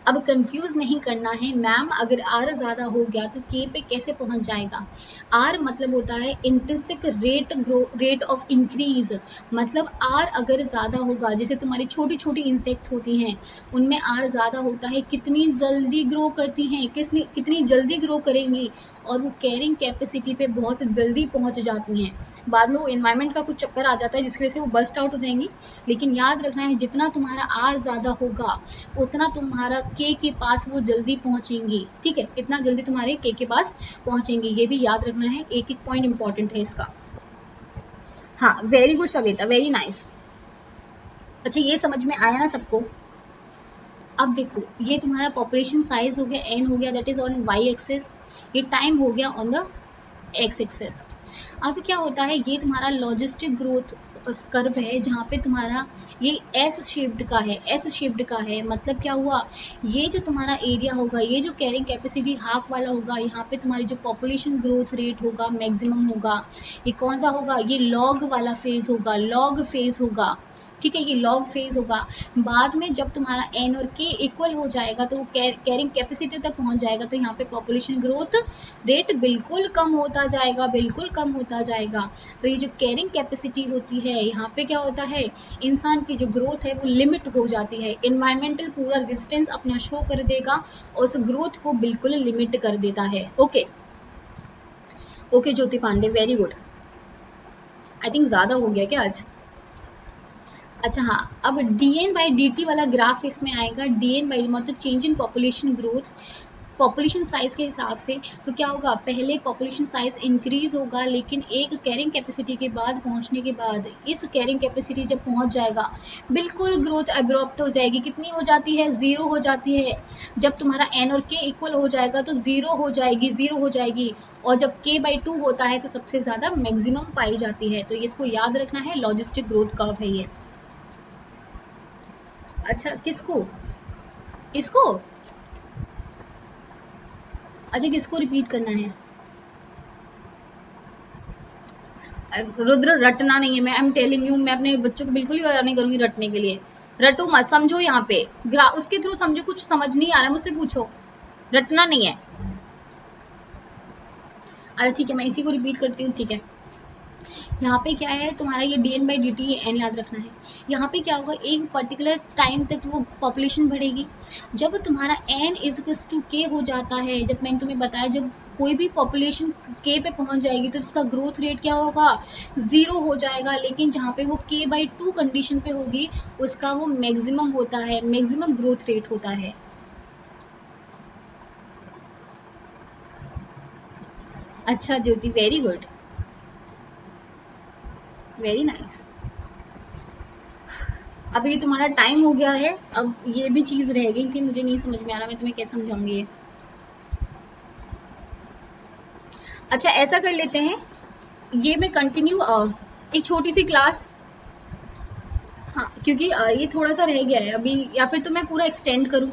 Speaker 1: अब कंफ्यूज नहीं करना है मैम, अगर आर ज़्यादा हो गया तो के पे कैसे पहुंच जाएगा, आर मतलब होता है इंट्रिंसिक रेट ऑफ इंक्रीज, मतलब आर अगर ज़्यादा होगा, जैसे तुम्हारी छोटी छोटी इंसेक्ट्स होती हैं उनमें आर ज़्यादा होता है, कितनी जल्दी ग्रो करती हैं, कितनी जल्दी ग्रो करेंगी और वो कैरिंग कैपेसिटी पे बहुत जल्दी पहुंच जाती हैं, बाद में वो एनवायरनमेंट का कुछ चक्कर आ जाता है जिसकी वजह से वो बस्ट आउट हो जाएंगी। लेकिन याद रखना है जितना तुम्हारा आर ज़्यादा होगा उतना तुम्हारा के पास वो जल्दी पहुंचेंगी, ठीक है, इतना जल्दी तुम्हारे के पास पहुंचेंगी, ये भी याद रखना है, एक एक पॉइंट इंपॉर्टेंट है इसका। हाँ very good Savita, very nice. अच्छा ये समझ में आया ना सबको। अब देखो ये तुम्हारा पॉपुलेशन साइज हो गया, एन हो गया, that is on Y axis, ये टाइम हो गया ऑन द एक्स एक्सेस। अब क्या होता है, ये तुम्हारा लॉजिस्टिक ग्रोथ कर्व है जहाँ पे तुम्हारा ये एस शेप्ड का है, एस शेप्ड का है, मतलब क्या हुआ, ये जो तुम्हारा एरिया होगा, ये जो कैरिंग कैपेसिटी हाफ वाला होगा, यहाँ पे तुम्हारी जो पॉपुलेशन ग्रोथ रेट होगा मैक्सिमम होगा, ये कौन सा होगा, ये लॉग वाला फेज होगा, लॉग फेज होगा, ठीक है, ये लॉग फेज होगा। बाद में जब तुम्हारा एन और के इक्वल हो जाएगा तो वो कैरिंग कैपेसिटी तक पहुंच जाएगा, तो यहाँ पे पॉपुलेशन ग्रोथ रेट बिल्कुल कम होता जाएगा, बिल्कुल कम होता जाएगा। तो ये जो कैरिंग कैपेसिटी होती है यहाँ पे क्या होता है, इंसान की जो ग्रोथ है वो लिमिट हो जाती है, इन्वायरमेंटल पूरा रेजिस्टेंस अपना शो कर देगा और उस ग्रोथ को बिल्कुल लिमिट कर देता है। Okay okay Jyoti Pandey, very good. I think ज़्यादा हो गया क्या आज। अच्छा हाँ, अब dn/dt वाला ग्राफ इसमें आएगा, dn/, मतलब change in population growth population size के हिसाब से, तो क्या होगा, पहले पॉपुलेशन साइज इंक्रीज होगा लेकिन एक कैरिंग कैपेसिटी के बाद पहुंचने के बाद इस कैरिंग कैपेसिटी जब पहुंच जाएगा बिल्कुल ग्रोथ एब्रॉप्ट हो जाएगी, कितनी हो जाती है, 0 हो जाती है। जब तुम्हारा एन और के इक्वल हो जाएगा तो 0 हो जाएगी, 0 हो जाएगी, और जब k/2 होता है तो सबसे ज़्यादा मैक्सिमम पाई जाती है। तो इसको याद रखना है, लॉजिस्टिक ग्रोथ कर्व है ये। अच्छा किसको, इसको, अच्छा किसको रिपीट करना है, रुद्र रटना नहीं है, मैं आई एम टेलिंग यू, मैं अपने बच्चों को बिल्कुल भी नहीं करूंगी रटने के लिए। रटो मत, समझो यहाँ पे उसके थ्रू समझो, कुछ समझ नहीं आ रहा मुझसे पूछो, रटना नहीं है। अरे ठीक है, मैं इसी को रिपीट करती हूँ, ठीक है। यहाँ पे क्या है तुम्हारा, ये dn बाई dt n याद रखना है। यहाँ पे क्या होगा, एक पर्टिकुलर टाइम तक वो पॉपुलेशन बढ़ेगी। जब तुम्हारा n इज टू k हो जाता है, जब मैंने तुम्हें बताया जब कोई भी पॉपुलेशन k पे पहुंच जाएगी तो उसका ग्रोथ रेट क्या होगा, 0 हो जाएगा। लेकिन जहाँ पे वो k बाई 2 कंडीशन पे होगी उसका वो मैक्सिमम होता है, मैक्सिमम ग्रोथ रेट होता है। अच्छा ज्योति, वेरी गुड, वेरी नाइस। अब ये तुम्हारा टाइम हो गया है, अब ये भी चीज रह गई थी, मुझे नहीं समझ में आ रहा मैं तुम्हें कैसे समझाऊंगी ये। अच्छा ऐसा कर लेते हैं, ये मैं कंटिन्यू एक छोटी सी क्लास, हाँ क्योंकि ये थोड़ा सा रह गया है अभी, या फिर तो मैं पूरा एक्सटेंड करूँ,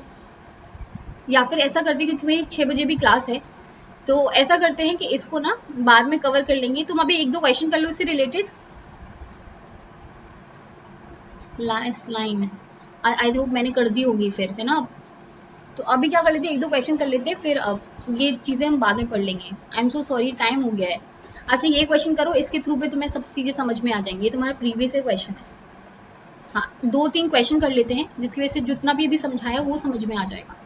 Speaker 1: या फिर ऐसा करती हूँ क्योंकि मेरी 6 बजे भी क्लास है, तो ऐसा करते हैं कि इसको ना बाद में कवर कर लेंगे। तुम अभी 1-2 क्वेश्चन कर लो इससे related. Last line I hope मैंने कर दी होगी फिर, है ना। तो अभी क्या कर लेते हैं, 1-2 क्वेश्चन कर लेते हैं, फिर अब ये चीजें हम बाद में पढ़ लेंगे। I am so sorry, time हो गया है। अच्छा ये क्वेश्चन करो, इसके थ्रू पे तुम्हें सब चीजें समझ में आ जाएंगी, ये तुम्हारा प्रीवियस क्वेश्चन है। हाँ 2-3 क्वेश्चन कर लेते हैं जिसकी वजह से जितना भी अभी समझाया वो समझ में आ जाएगा।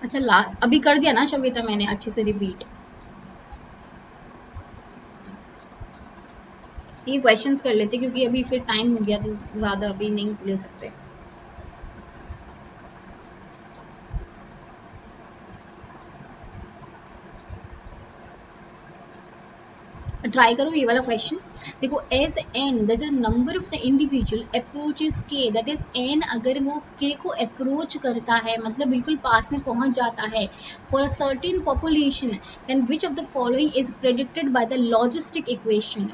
Speaker 1: अच्छा अभी कर दिया ना शवेता मैंने अच्छे से रिपीट, ये क्वेश्चंस कर लेते क्योंकि अभी फिर टाइम हो गया तो ज्यादा अभी नहीं ले सकते। ट्राई करो ये वाला क्वेश्चन। देखो as N that is number of the individual approaches K, that is N अगर वो के को अप्रोच करता है मतलब बिल्कुल पास में पहुंच जाता है for a certain population, then which of the following is predicted by the logistic equation,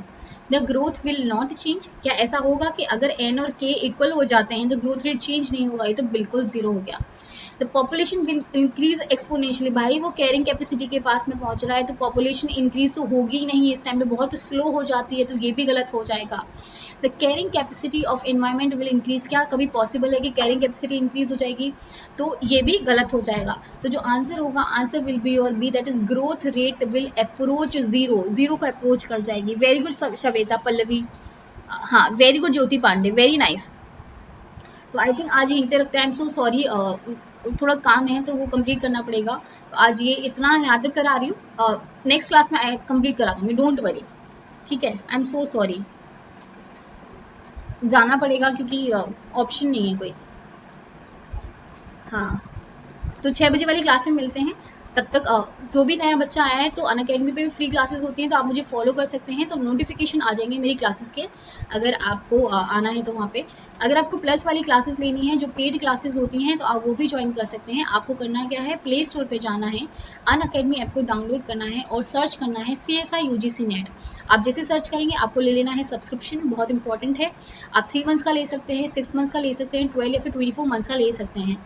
Speaker 1: the growth will not change. क्या ऐसा होगा कि अगर एन और के इक्वल हो जाते हैं तो ग्रोथ रेट चेंज नहीं होगा, ये तो बिल्कुल जीरो हो गया। The population will increase exponentially, भाई वो कैरिंग कैपेसिटी के पास में पहुंच रहा है तो पॉपुलेशन इंक्रीज तो होगी ही नहीं, इस टाइम पे बहुत स्लो हो जाती है तो ये भी गलत हो जाएगा। The carrying capacity of environment will increase, क्या कभी पॉसिबल है कि कैरिंग कैपेसिटी इंक्रीज हो जाएगी, तो ये भी गलत हो जाएगा। तो जो आंसर होगा, आंसर विल बी और B, that is growth rate will approach zero, zero को अप्रोच कर जाएगी। वेरी गुड श्वेता पल्लवी, हाँ very good Jyoti Pandey, very nice. तो आई थिंक आज यहीं पे रखते हैं, आई एम सो सॉरी, थोड़ा काम है तो वो कंप्लीट करना पड़ेगा, तो आज ये इतना याद करा रही हूँ, नेक्स्ट क्लास में कंप्लीट करा दूंगी, डोंट वरी, ठीक है। आई एम सो सॉरी, जाना पड़ेगा क्योंकि ऑप्शन नहीं है कोई। हाँ तो 6 बजे वाली क्लास में मिलते हैं, तब तक जो भी नया बच्चा आया है तो अनअकैडमी पे भी फ्री क्लासेस होती हैं, तो आप मुझे फॉलो कर सकते हैं, तो नोटिफिकेशन आ जाएंगे मेरी क्लासेस के, अगर आपको आना है तो वहाँ पे। अगर आपको प्लस वाली क्लासेस लेनी है जो पेड क्लासेस होती हैं तो आप वो भी ज्वाइन कर सकते हैं। आपको करना क्या है, प्ले स्टोर पे जाना है, अनअकैडमी ऐप को डाउनलोड करना है और सर्च करना है CSI UGC नेट। आप जैसे सर्च करेंगे आपको ले लेना है सब्सक्रिप्शन, बहुत इंपॉर्टेंट है। आप 3 मंथ्स का ले सकते हैं, 6 मंथ्स का ले सकते हैं, 12 या फिर 24 मंथ्स का ले सकते हैं।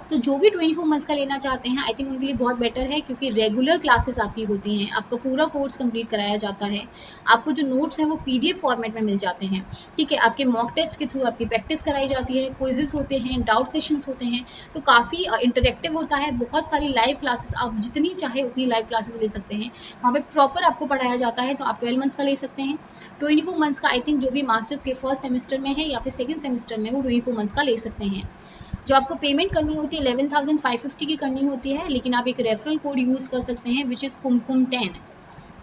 Speaker 1: तो जो भी 24 मंथ्स का लेना चाहते हैं आई थिंक उनके लिए बहुत बेटर है, क्योंकि रेगुलर क्लासेस आपकी होती हैं, आपका पूरा कोर्स कंप्लीट कराया जाता है, आपको जो नोट्स हैं वो PDF फॉर्मेट में मिल जाते हैं, ठीक है। आपके मॉक टेस्ट के थ्रू आपकी प्रैक्टिस कराई जाती है, क्विजेस होते हैं, डाउट सेशंस होते हैं, तो काफ़ी इंटरेक्टिव होता है। बहुत सारी लाइव क्लासेस, आप जितनी चाहे उतनी लाइव क्लासेस ले सकते हैं, वहाँ पे प्रॉपर आपको पढ़ाया जाता है। तो आप 12 मंथ्स का ले सकते हैं, 24 मंथ्स का आई थिंक जो भी मास्टर्स के फर्स्ट सेमेस्टर में है या फिर सेकेंड सेमेस्टर में, वो 24 मंथ्स का ले सकते हैं। जो आपको पेमेंट करनी होती है 11,550 की करनी होती है, लेकिन आप एक रेफरल कोड यूज कर सकते हैं विच इज कुमकुम 10,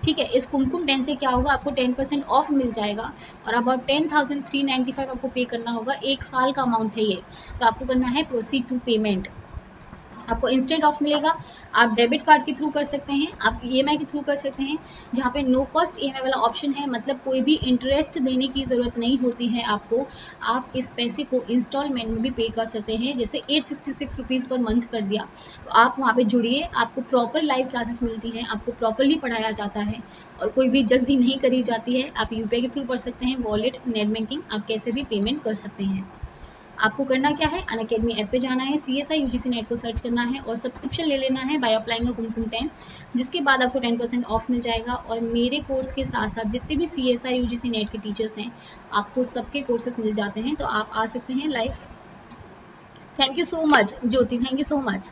Speaker 1: ठीक है। इस कुमकुम 10 से क्या होगा, आपको 10% ऑफ मिल जाएगा और अबाउट 10,395 आपको पे करना होगा, 1 साल का अमाउंट है ये। तो आपको करना है प्रोसीड टू पेमेंट, आपको इंस्टेंट ऑफ मिलेगा। आप डेबिट कार्ड के थ्रू कर सकते हैं, आप EMI के थ्रू कर सकते हैं, जहाँ पे नो कॉस्ट EMI वाला ऑप्शन है, मतलब कोई भी इंटरेस्ट देने की ज़रूरत नहीं होती है आपको। आप इस पैसे को इंस्टॉलमेंट में भी पे कर सकते हैं, जैसे 866 रुपीज़ पर मंथ कर दिया, तो आप वहाँ पे जुड़िए, आपको प्रॉपर लाइव क्लासेस मिलती हैं, आपको प्रॉपरली पढ़ाया जाता है और कोई भी जल्दी नहीं करी जाती है। आप UPI के थ्रू कर सकते हैं, वॉलेट, नेट बैंकिंग, आप कैसे भी पेमेंट कर सकते हैं। आपको करना क्या है, अनअकैडमी ऐप पे जाना है, CSI UGC नेट को सर्च करना है और सब्सक्रिप्शन ले लेना है बाय अप्लाइंग अ कुमकुम 10, जिसके बाद आपको 10% ऑफ मिल जाएगा। और मेरे कोर्स के साथ साथ जितने भी CSI UGC नेट के टीचर्स हैं, आपको सबके कोर्सेज मिल जाते हैं, तो आप आ सकते हैं live. Thank you so much Jyoti, thank you so much.